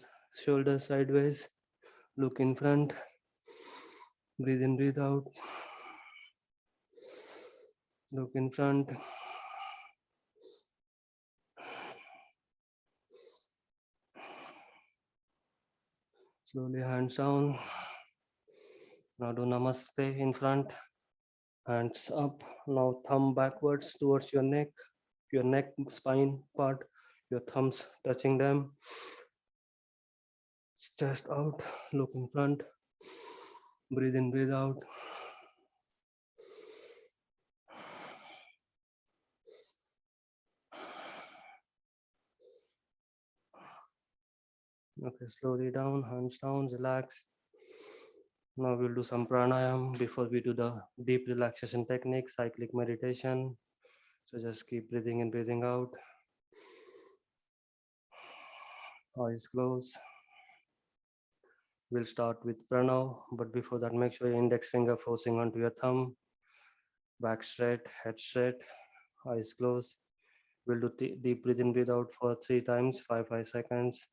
shoulders sideways. Look in front. Breathe in, breathe out. Look in front. Slowly hands down. Now do namaste in front. Hands up. Now thumb backwards towards your neck spine part. Your thumbs touching them. Chest out. Look in front. Breathe in, breathe out. Okay, slowly down, hands down, relax. Now we'll do some pranayam before we do the deep relaxation technique, cyclic meditation. So just keep breathing in, breathing out. Eyes closed. We'll start with pranav, but before that, make sure your index finger forcing onto your thumb. Back straight, head straight, eyes closed. We'll do deep breathe in, breathe out for 3 times, 5 seconds.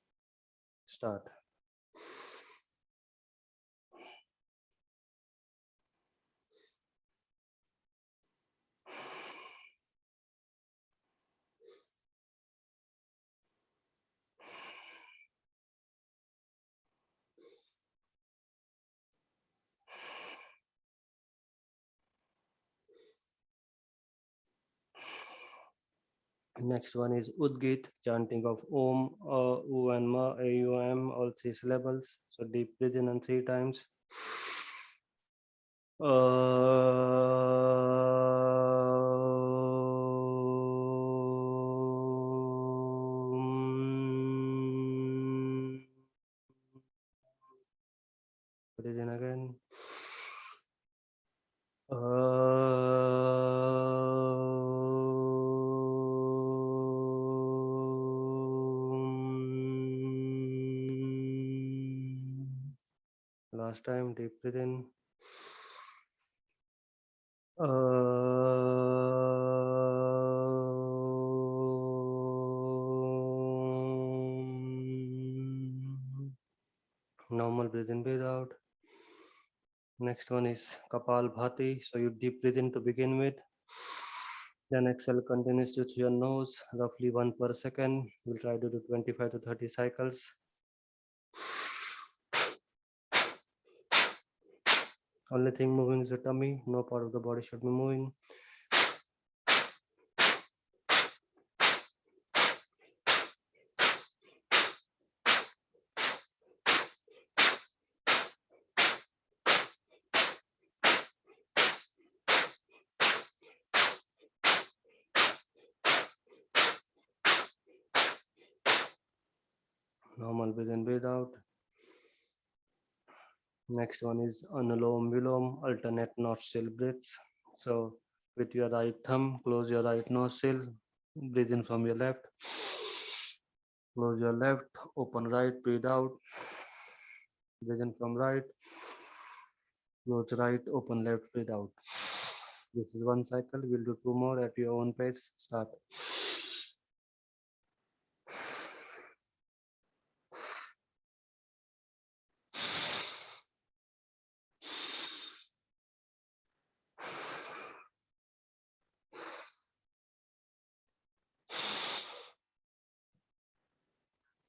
Start. Next one is Udgit, chanting of Om, U and Ma, AUM, all 3 syllables. So deep breathe in and 3 times. Breathe in again. Last time, deep breathe in. Normal breathe in, breathe out. Next one is Kapal Bhati. So you deep breathe in to begin with. Then exhale continuously through your nose, roughly 1 per second. We'll try to do 25 to 30 cycles. Only thing moving is the tummy. No part of the body should be moving. Normal breathe in, breathe out. Next one is Anulom Vilom, alternate nostril breaths. So with your right thumb, close your right nostril, breathe in from your left. Close your left, open right, breathe out. Breathe in from right. Close right, open left, breathe out. This is 1 cycle. We'll do 2 more at your own pace. Start.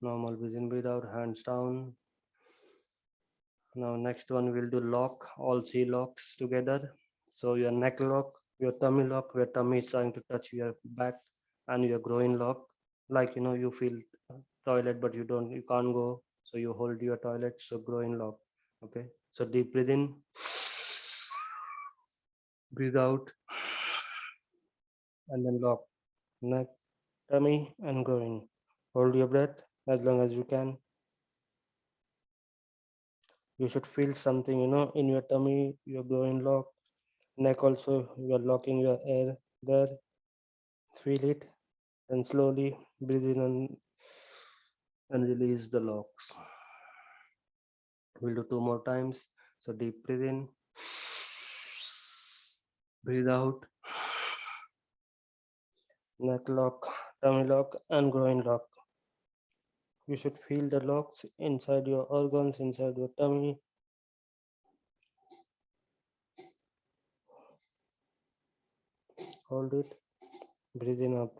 Normal breathe in, breathe out, hands down. Now next one we'll do lock, all 3 locks together. So your neck lock, your tummy lock, where tummy is trying to touch your back, and your groin lock, like you feel toilet but you can't go, so you hold your toilet, so groin lock. Okay, so deep breathe in, breathe out, and then lock neck, tummy, and groin. Hold your breath as long as you can. You should feel something, in your tummy, your groin lock, neck also. You are locking your air there. Feel it, and slowly breathe in and release the locks. We'll do 2 more times. So deep breathe in, Breathe out. Neck lock, tummy lock, and groin lock. You should feel the locks inside your organs, inside your tummy. Hold it. Breathe in up.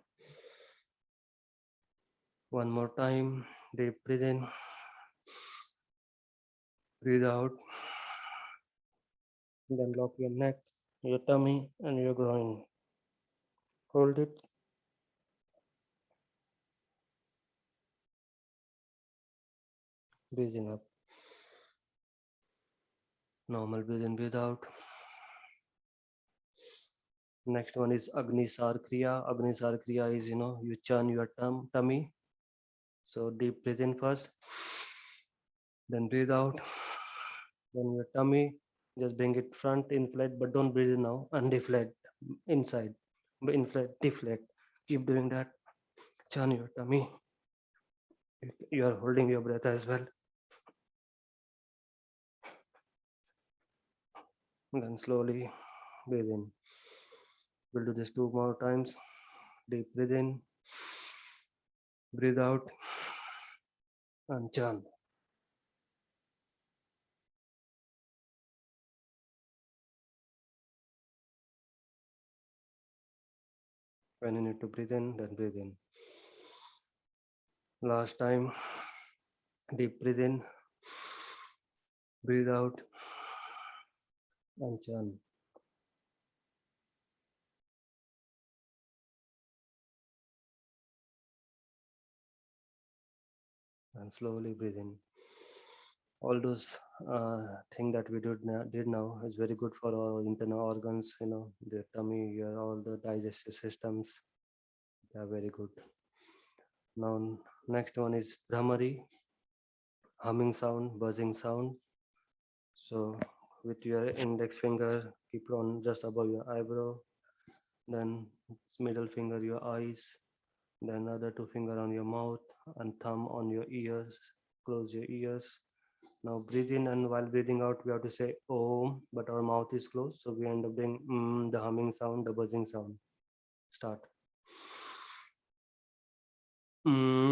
One more time. Deep breathe in. Breathe out. Then lock your neck, your tummy, and your groin. Hold it. Breathe in up. Normal breathe in, breathe out. Next one is Agnisar Kriya. Agnisar Kriya is, you churn your tummy. So deep breathe in first. Then breathe out. Then your tummy, just bring it front, inflate, but don't breathe in now and deflate inside. Inflate, deflate. Keep doing that. Churn your tummy. You are holding your breath as well. Then slowly breathe in. We'll do this 2 more times. Deep breathe in, breathe out, and churn. When you need to breathe in, then breathe in. Last time, deep breathe in, breathe out, and churn. And slowly breathe in. All those things that we did now is very good for our internal organs, the tummy, all the digestive systems. They are very good. Now, next one is Brahmari, humming sound, buzzing sound. So, with your index finger, keep it on just above your eyebrow, then middle finger your eyes, then other 2 finger on your mouth, and thumb on your ears. Close your ears. Now breathe in, and while breathing out, we have to say Om, but our mouth is closed, so we end up doing the humming sound, the buzzing sound. Start. Mm.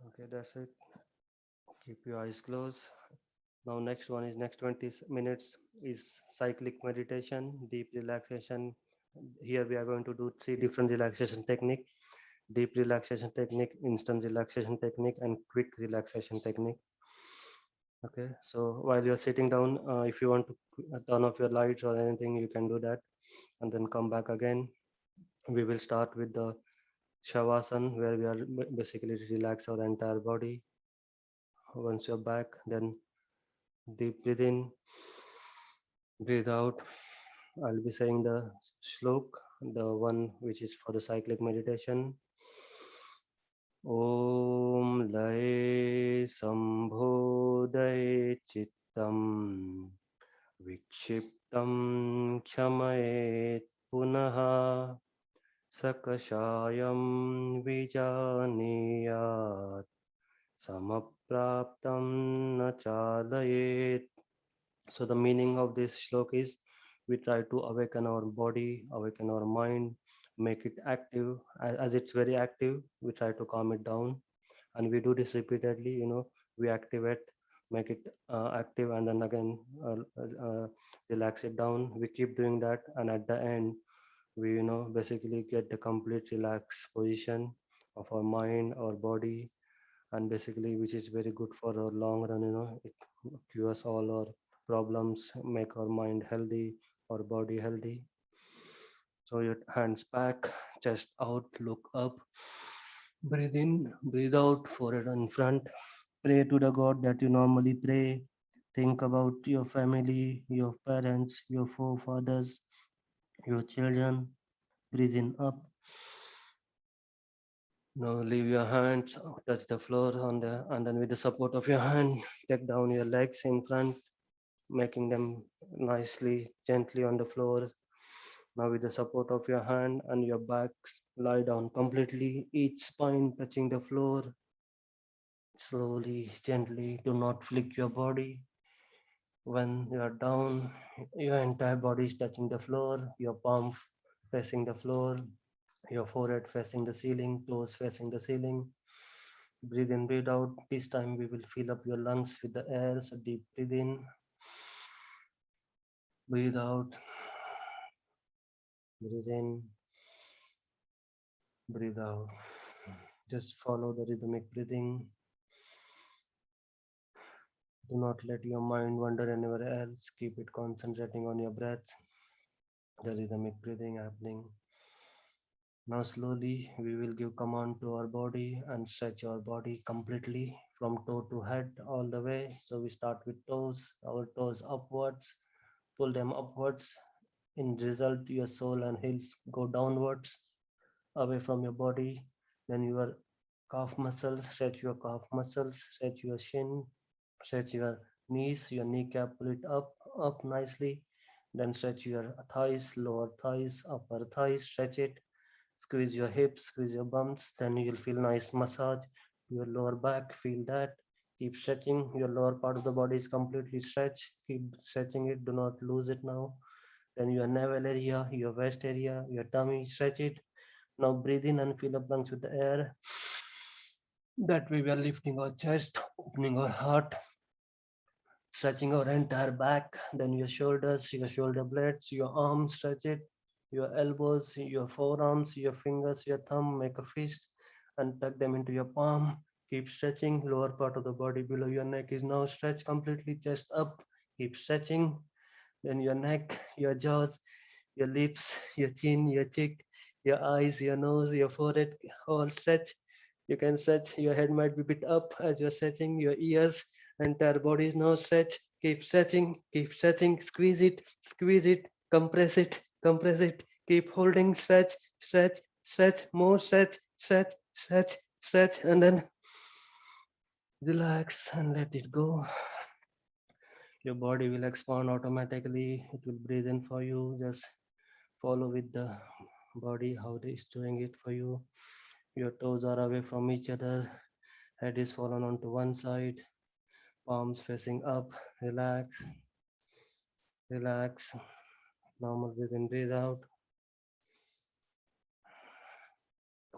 Okay, that's it. Keep your eyes closed. Now next one is next 20 minutes is cyclic meditation, deep relaxation. Here we are going to do 3 different relaxation technique: deep relaxation technique, instant relaxation technique, and quick relaxation technique. Okay, so while you're sitting down, if you want to turn off your lights or anything, you can do that and then come back again. We will start with the Shavasana, where we are basically relax our entire body. Once you're back, then deep breathe in, breathe out. I'll be saying the shlok, the one which is for the cyclic meditation. Om Lay Sambhodaya Chittam Vikshiptam Kshamayet Punaha Sakashayam Vijaniyat Samapraptam Nachalayet. So the meaning of this shlok is we try to awaken our body, awaken our mind, make it active. As it's very active, we try to calm it down, and we do this repeatedly. We activate, make it active, and then again relax it down. We keep doing that, and at the end, we basically get the complete relaxed position of our mind, our body, and basically which is very good for our long run. It cures all our problems, make our mind healthy, our body healthy. So your hands back, chest out, look up, breathe in, breathe out, forehead in front. Pray to the God that you normally pray. Think about your family, your parents, your forefathers, your children. Breathe in up. Now leave your hands, touch the floor and then with the support of your hand, take down your legs in front, making them nicely, gently on the floor. Now with the support of your hand and your back, lie down completely, each spine touching the floor. Slowly, gently, do not flick your body. When you are down, your entire body is touching the floor, your palm facing the floor, your forehead facing the ceiling, toes facing the ceiling. Breathe in, breathe out. This time we will fill up your lungs with the air. So deep breathe in, breathe out, breathe in, breathe out. Just follow the rhythmic breathing. Do not let your mind wander anywhere else. Keep it concentrating on your breath, the rhythmic breathing happening. Now slowly we will give command to our body and stretch our body completely from toe to head all the way. So we start with toes, our toes upwards, pull them upwards. In result, your sole and heels go downwards away from your body. Then your calf muscles, stretch your calf muscles, stretch your shin, stretch your knees, your kneecap, pull it up nicely. Then stretch your thighs, lower thighs, upper thighs, stretch it. Squeeze your hips, squeeze your bumps, then you'll feel nice massage. Your lower back, feel that. Keep stretching. Your lower part of the body is completely stretched. Keep stretching it. Do not lose it now. Then your navel area, your waist area, your tummy, stretch it. Now breathe in and fill up lungs with the air. That way we are lifting our chest, opening our heart, stretching our entire back, then your shoulders, your shoulder blades, your arms, stretch it, your elbows, your forearms, your fingers, your thumb, make a fist and tuck them into your palm. Keep stretching. Lower part of the body below your neck is now stretched completely, chest up. Keep stretching. Then your neck, your jaws, your lips, your chin, your cheek, your eyes, your nose, your forehead, all stretch. You can stretch. Your head might be bit up as you're stretching. Your ears, entire body is now stretched. Keep stretching, squeeze it, compress it. Keep holding, stretch, more stretch, and then relax and let it go. Your body will expand automatically. It will breathe in for you. Just follow with the body how it is doing it for you. Your toes are away from each other. Head is fallen onto one side. Palms facing up. Relax, relax. Normal breathe in, breathe out.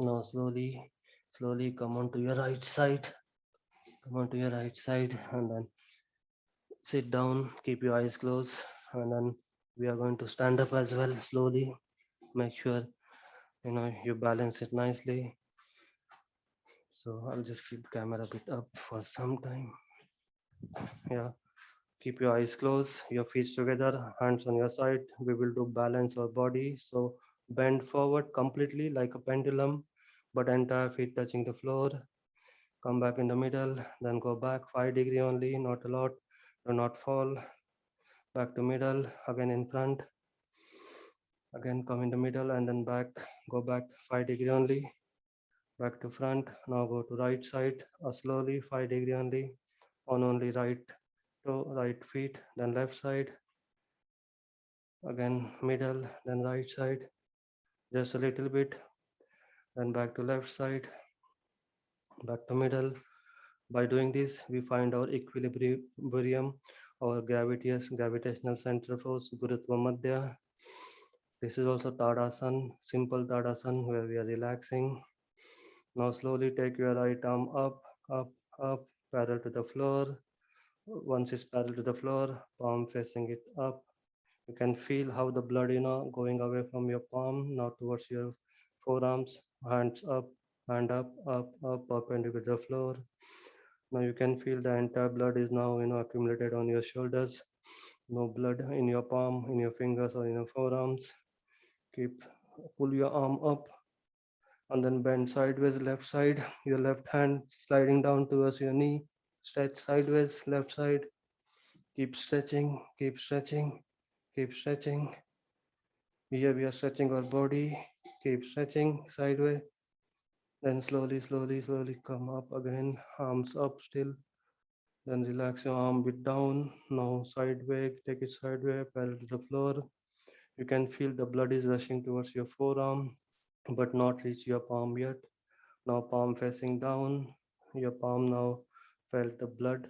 Now slowly come onto your right side. Come onto your right side and then sit down. Keep your eyes closed and then we are going to stand up as well slowly. Make sure you balance it nicely. So I'll just keep camera bit up for some time. Yeah, keep your eyes closed, your feet together, hands on your side. We will do balance our body. So bend forward completely like a pendulum, but entire feet touching the floor. Come back in the middle, then go back 5 degree only, not a lot. Do not fall. Back to middle, again in front. Again come in the middle and then back. Go back 5 degree only. Back to front. Now go to right side, slowly 5 degree only, on only right toe, right feet, then left side, again middle, then right side, just a little bit, then back to left side, back to middle. By doing this, we find our equilibrium, our gravitational center force, Gurutva Madhya. This is also Tadasan, simple Tadasan, where we are relaxing. Now slowly take your right arm up, up, parallel to the floor. Once it's parallel to the floor, palm facing it up. You can feel how the blood, going away from your palm now towards your forearms, hands up, hand up, perpendicular to the floor. Now you can feel the entire blood is now, accumulated on your shoulders. No blood in your palm, in your fingers, or in your forearms. Keep pull your arm up and then bend sideways, left side. Your left hand sliding down towards your knee. Stretch sideways, left side. Keep stretching, keep stretching, keep stretching. Here we are stretching our body. Keep stretching sideways. Then slowly, slowly, slowly come up again. Arms up still. Then relax your arm bit down. Now sideways. Take it sideways. Parallel to the floor. You can feel the blood is rushing towards your forearm, but not reach your palm yet. Now palm facing down. Your palm now felt the blood.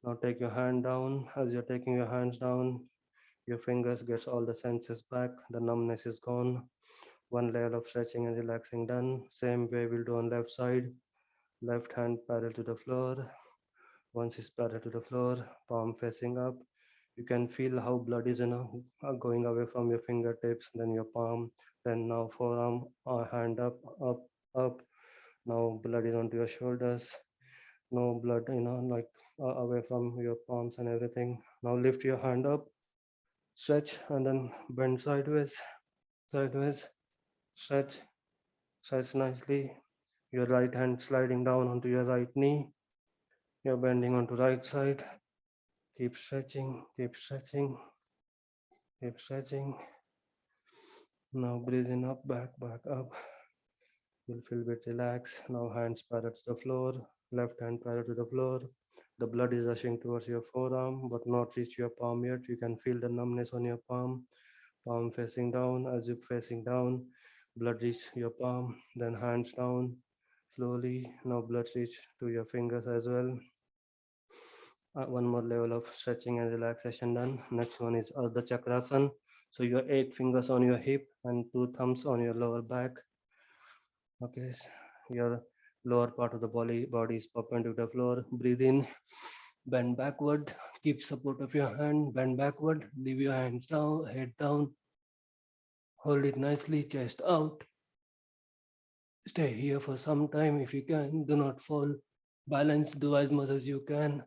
Now take your hand down. As you're taking your hands down, your fingers gets all the senses back. The numbness is gone. One level of stretching and relaxing done. Same way we'll do on left side. Left hand parallel to the floor. Once it's parallel to the floor, palm facing up. You can feel how blood is going away from your fingertips, then your palm, then now forearm, hand up, up, up. Now blood is onto your shoulders. No blood, like away from your palms and everything. Now lift your hand up, stretch, and then bend sideways, sideways, stretch, stretch nicely. Your right hand sliding down onto your right knee. You're bending onto right side. Keep stretching, keep stretching, keep stretching. Now breathing up, back, back up. You'll feel a bit relaxed. Now hands parallel to the floor, left hand parallel to the floor. The blood is rushing towards your forearm, but not reach your palm yet. You can feel the numbness on your palm. Palm facing down. As you facing down, blood reach your palm. Then hands down slowly. Now blood reach to your fingers as well. One more level of stretching and relaxation done. Next one is Ardha Chakrasana. So your 8 fingers on your hip and 2 thumbs on your lower back. Okay, your lower part of the body is perpendicular to the floor. Breathe in, bend backward, keep support of your hand, bend backward, leave your hands down, head down, hold it nicely, chest out. Stay here for some time if you can, do not fall. Balance, do as much as you can.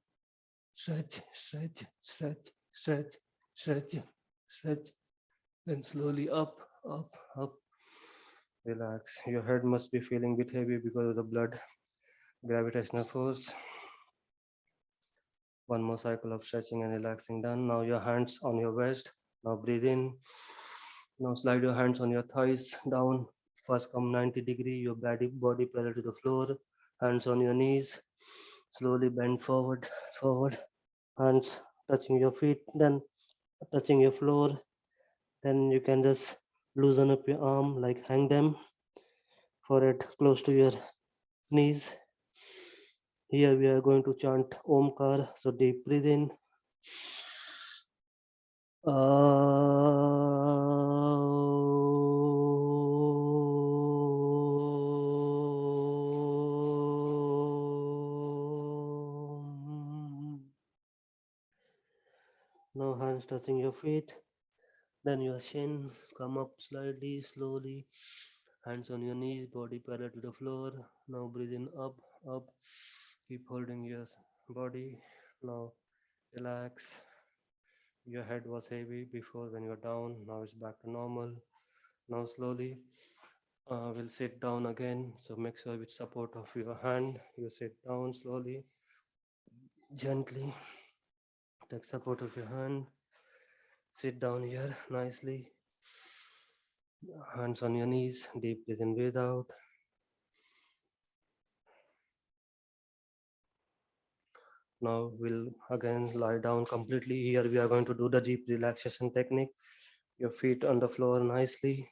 Stretch, stretch, stretch, stretch, stretch, stretch. Then slowly up, up, up. Relax. Your head must be feeling a bit heavy because of the blood gravitational force. One more cycle of stretching and relaxing done. Now your hands on your waist. Now breathe in. Now slide your hands on your thighs down. First come 90 degree, your body parallel to the floor. Hands on your knees. Slowly bend forward, forward. Hands touching your feet, then touching your floor. Then you can just loosen up your arm, like hang them. Forehead close to your knees. Here we are going to chant Omkar. So deep breathe in. Now hands touching your feet, then your shin, come up slightly, slowly, hands on your knees, body parallel to the floor. Now breathe in up, up, keep holding your body. Now relax. Your head was heavy before when you're down, now it's back to normal. Now slowly we'll sit down again. So make sure with support of your hand, you sit down slowly, gently, take support of your hand, sit down here nicely, hands on your knees, deep breathe in, breathe out. Now we'll again lie down completely. Here we are going to do the deep relaxation technique. Your feet on the floor nicely.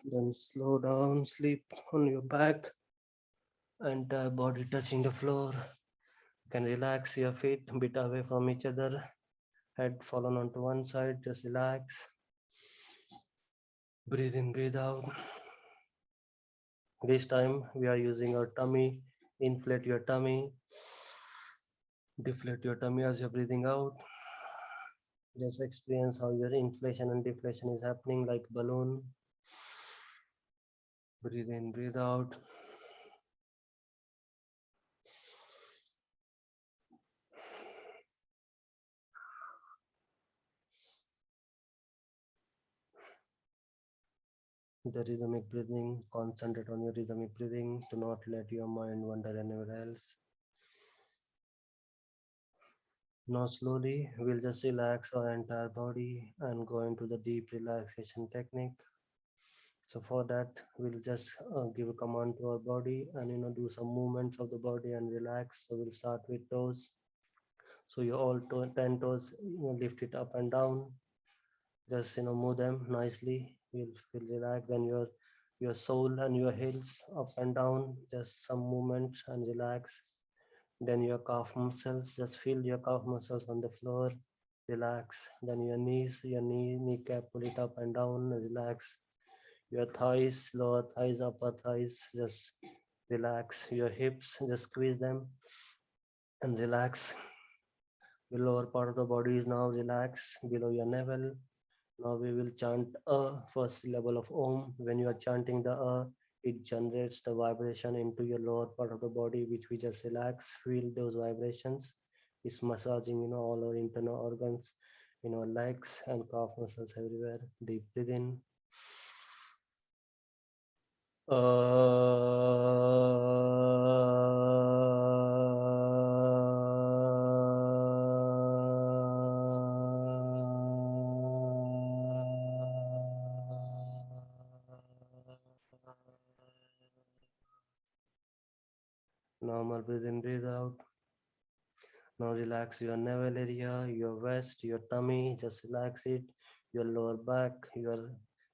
Then slow down, sleep on your back, entire body touching the floor. You can relax your feet a bit away from each other. Head fallen onto one side, just relax. Breathe in, breathe out. This time we are using our tummy. Inflate your tummy. Deflate your tummy as you're breathing out. Just experience how your inflation and deflation is happening like balloon. Breathe in, breathe out. The rhythmic breathing, concentrate on your rhythmic breathing. Do not let your mind wander anywhere else. Now slowly we'll just relax our entire body and go into the deep relaxation technique. So for that we'll just give a command to our body and do some movements of the body and relax. So we'll start with toes. So you all 10 toes, lift it up and down. Just move them nicely. You'll feel relaxed. Then your soul and your heels up and down. Just some movement and relax. Then your calf muscles. Just feel your calf muscles on the floor. Relax. Then your knees, your kneecap, pull it up and down. Relax. Your thighs, lower thighs, upper thighs. Just relax. Your hips, just squeeze them and relax. The lower part of the body is now relaxed below your navel. Now we will chant a first syllable of Om. When you are chanting the it generates the vibration into your lower part of the body, which we just relax. Feel those vibrations. It's massaging, all our internal organs, legs and calf muscles everywhere. Deep breathe in. Normal breathe in, breathe out. Now relax your navel area, your waist, your tummy, just relax it. Your lower back, your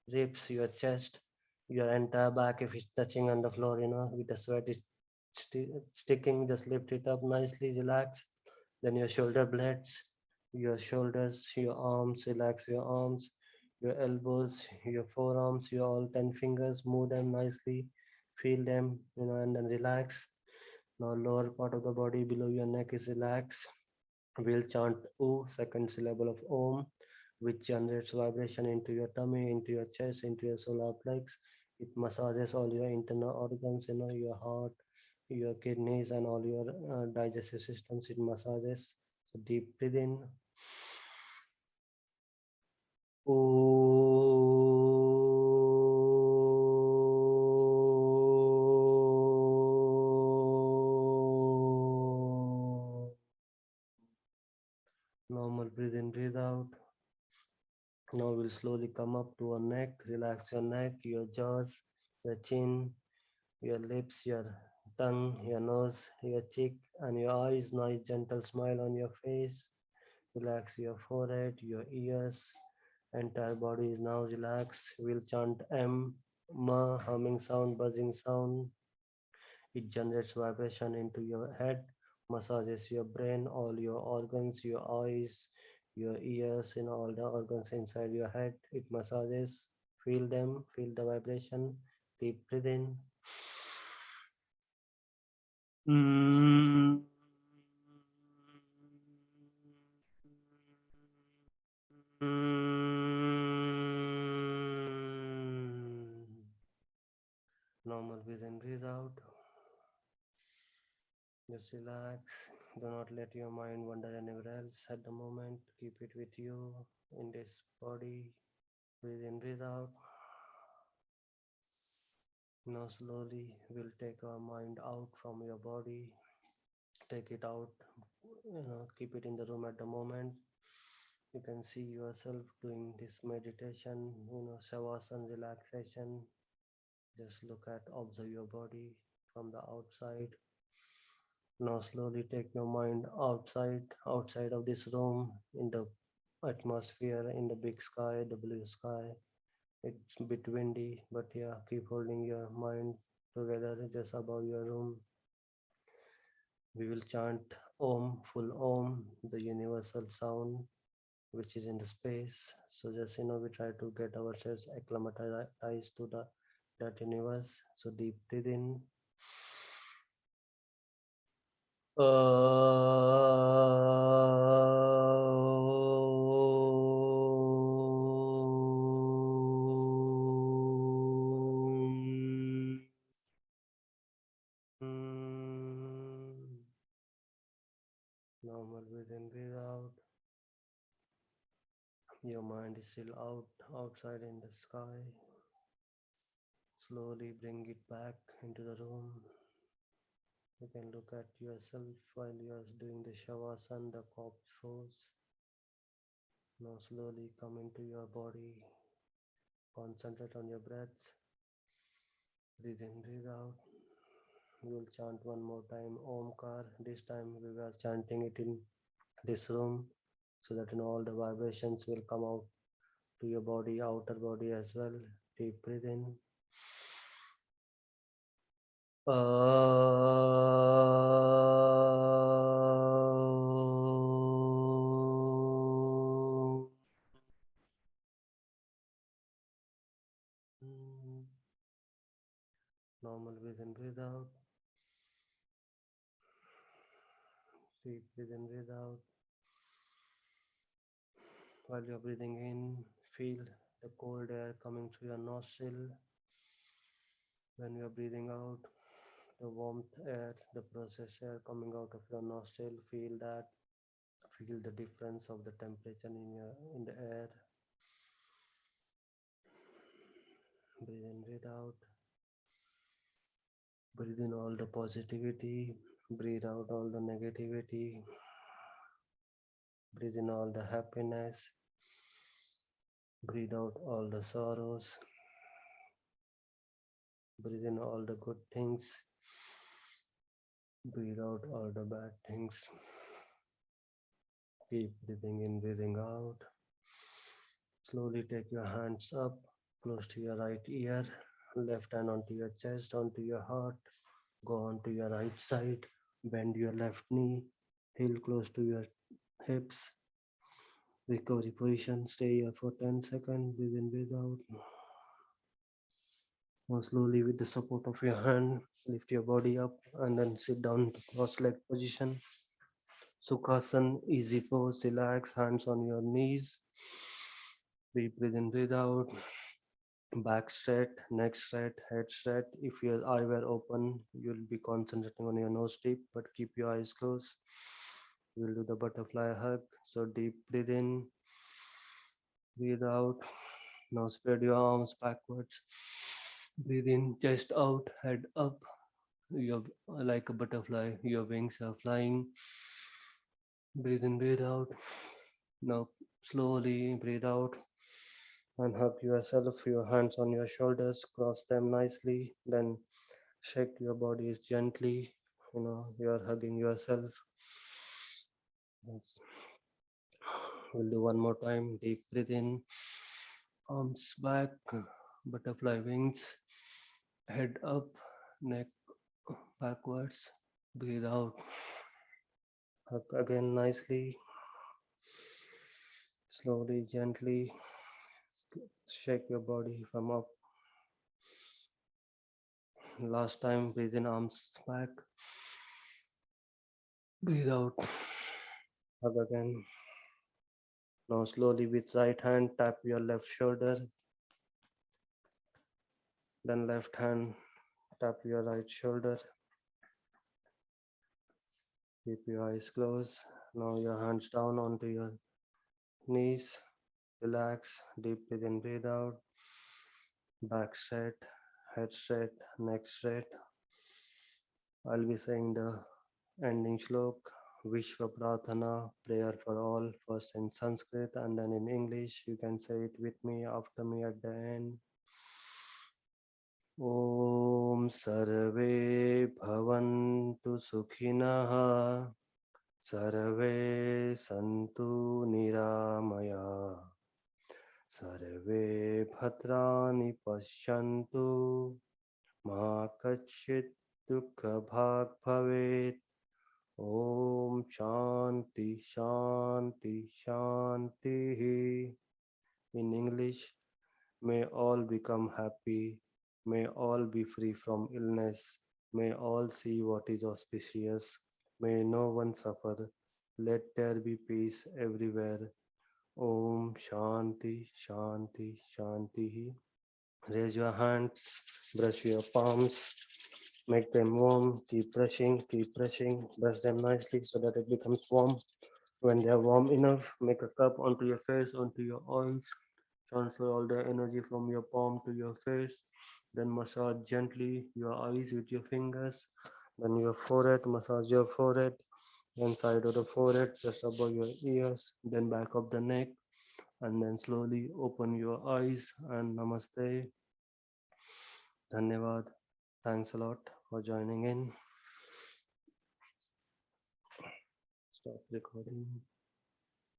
ribs, your chest, your entire back if it's touching on the floor, with the sweat is sticking, just lift it up nicely, relax. Then your shoulder blades, your shoulders, your arms, relax your arms, your elbows, your forearms, your all 10 fingers, move them nicely, feel them, and then relax. Now lower part of the body below your neck is relaxed. We'll chant O, second syllable of Om, which generates vibration into your tummy, into your chest, into your solar plex. It massages all your internal organs, your heart, your kidneys, and all your digestive systems. It massages. So deep breathe in. Normal breathe in, breathe out. Now we'll slowly come up to our neck. Relax your neck, your jaws, your chin, your lips, your tongue, your nose, your cheek, and your eyes. Nice gentle smile on your face. Relax your forehead, your ears. Entire body is now relaxed. We'll chant M, Ma, humming sound, buzzing sound. It generates vibration into your head, massages your brain, all your organs, your eyes, your ears, all the organs inside your head. It massages. Feel them, feel the vibration. Deep breathe in. Mm. Normal breathe in, breathe out. Just relax. Do not let your mind wander anywhere else at the moment. Keep it with you in this body. Breathe in, breathe out. Now slowly we'll take our mind out from your body. Take it out. Keep it in the room at the moment. You can see yourself doing this meditation, shavasana relaxation. Just look at, observe your body from the outside. Now slowly take your mind outside of this room, in the atmosphere, in the big sky, the blue sky. It's a bit windy, but yeah, keep holding your mind together just above your room. We will chant Om, full Om, the universal sound which is in the space. So just we try to get ourselves acclimatized to that universe. So deep breathe in. Normal breathe in, breathe out. Your mind is still outside in the sky. Slowly bring it back into the room. You can look at yourself while you are doing the Shavasana, the corpse pose. Now slowly come into your body. Concentrate on your breath. Breathe in, breathe out. We will chant one more time Omkar. This time we are chanting it in this room so that all the vibrations will come out to your body, outer body as well. Deep breathe in. Normal breathe in, breathe out. Deep breathe in, breathe out. While you're breathing in, feel the cold air coming through your nostril. When you're breathing out, the warmth air, the processed air coming out of your nostril, feel that. Feel the difference of the temperature in the air. Breathe in, breathe out. Breathe in all the positivity. Breathe out all the negativity. Breathe in all the happiness. Breathe out all the sorrows. Breathe in all the good things. Breathe out all the bad things. Keep breathing in, breathing out. Slowly take your hands up, close to your right ear, left hand onto your chest, onto your heart. Go on to your right side, bend your left knee, heel close to your hips. Recovery position, stay here for 10 seconds, breathe in, breathe out. Now slowly with the support of your hand, lift your body up and then sit down to cross leg position. Sukhasana, easy pose, relax, hands on your knees. Deep breathe in, breathe out. Back straight, neck straight, head straight. If your eye were open, you'll be concentrating on your nose tip, but keep your eyes closed. We'll do the butterfly hug. So deep breathe in, breathe out. Now spread your arms backwards. Breathe in, chest out, head up. You're like a butterfly. Your wings are flying. Breathe in, breathe out. Now slowly breathe out and hug yourself. Your hands on your shoulders, cross them nicely. Then shake your bodies gently. You are hugging yourself. Yes. We'll do one more time. Deep breathe in, arms back, butterfly wings, head up, neck backwards. Breathe out. Hug again nicely. Slowly, gently shake your body from up. Last time, breathe in, arms back. Breathe out. Hug again. Now slowly with right hand tap your left shoulder. Then left hand tap your right shoulder. Keep your eyes closed. Now your hands down onto your knees. Relax. Deep breathe in, breathe out. Back straight, head straight, neck straight. I'll be saying the ending shlok. Vishwa Prarthana, prayer for all, first in Sanskrit and then in English. You can say it with me after me at the end. Om Sarve Bhavantu Sukhinah Sarve Santu Niramaya Sarve Bhadrani Pashyantu Ma Kachit Dukha Bhag Bhavet. Om Shanti Shanti Shanti. In English, may all become happy, may all be free from illness, may all see what is auspicious, may no one suffer, let there be peace everywhere. Om Shanti Shanti Shanti. Raise your hands, brush your palms, make them warm, keep brushing, brush them nicely so that it becomes warm. When they are warm enough, make a cup onto your face, onto your eyes, transfer all the energy from your palm to your face, then massage gently your eyes with your fingers. Then your forehead, massage your forehead, then side of the forehead, just above your ears, then back of the neck, and then slowly open your eyes and namaste. Dhanyavad. Thanks a lot for joining in. Stop recording.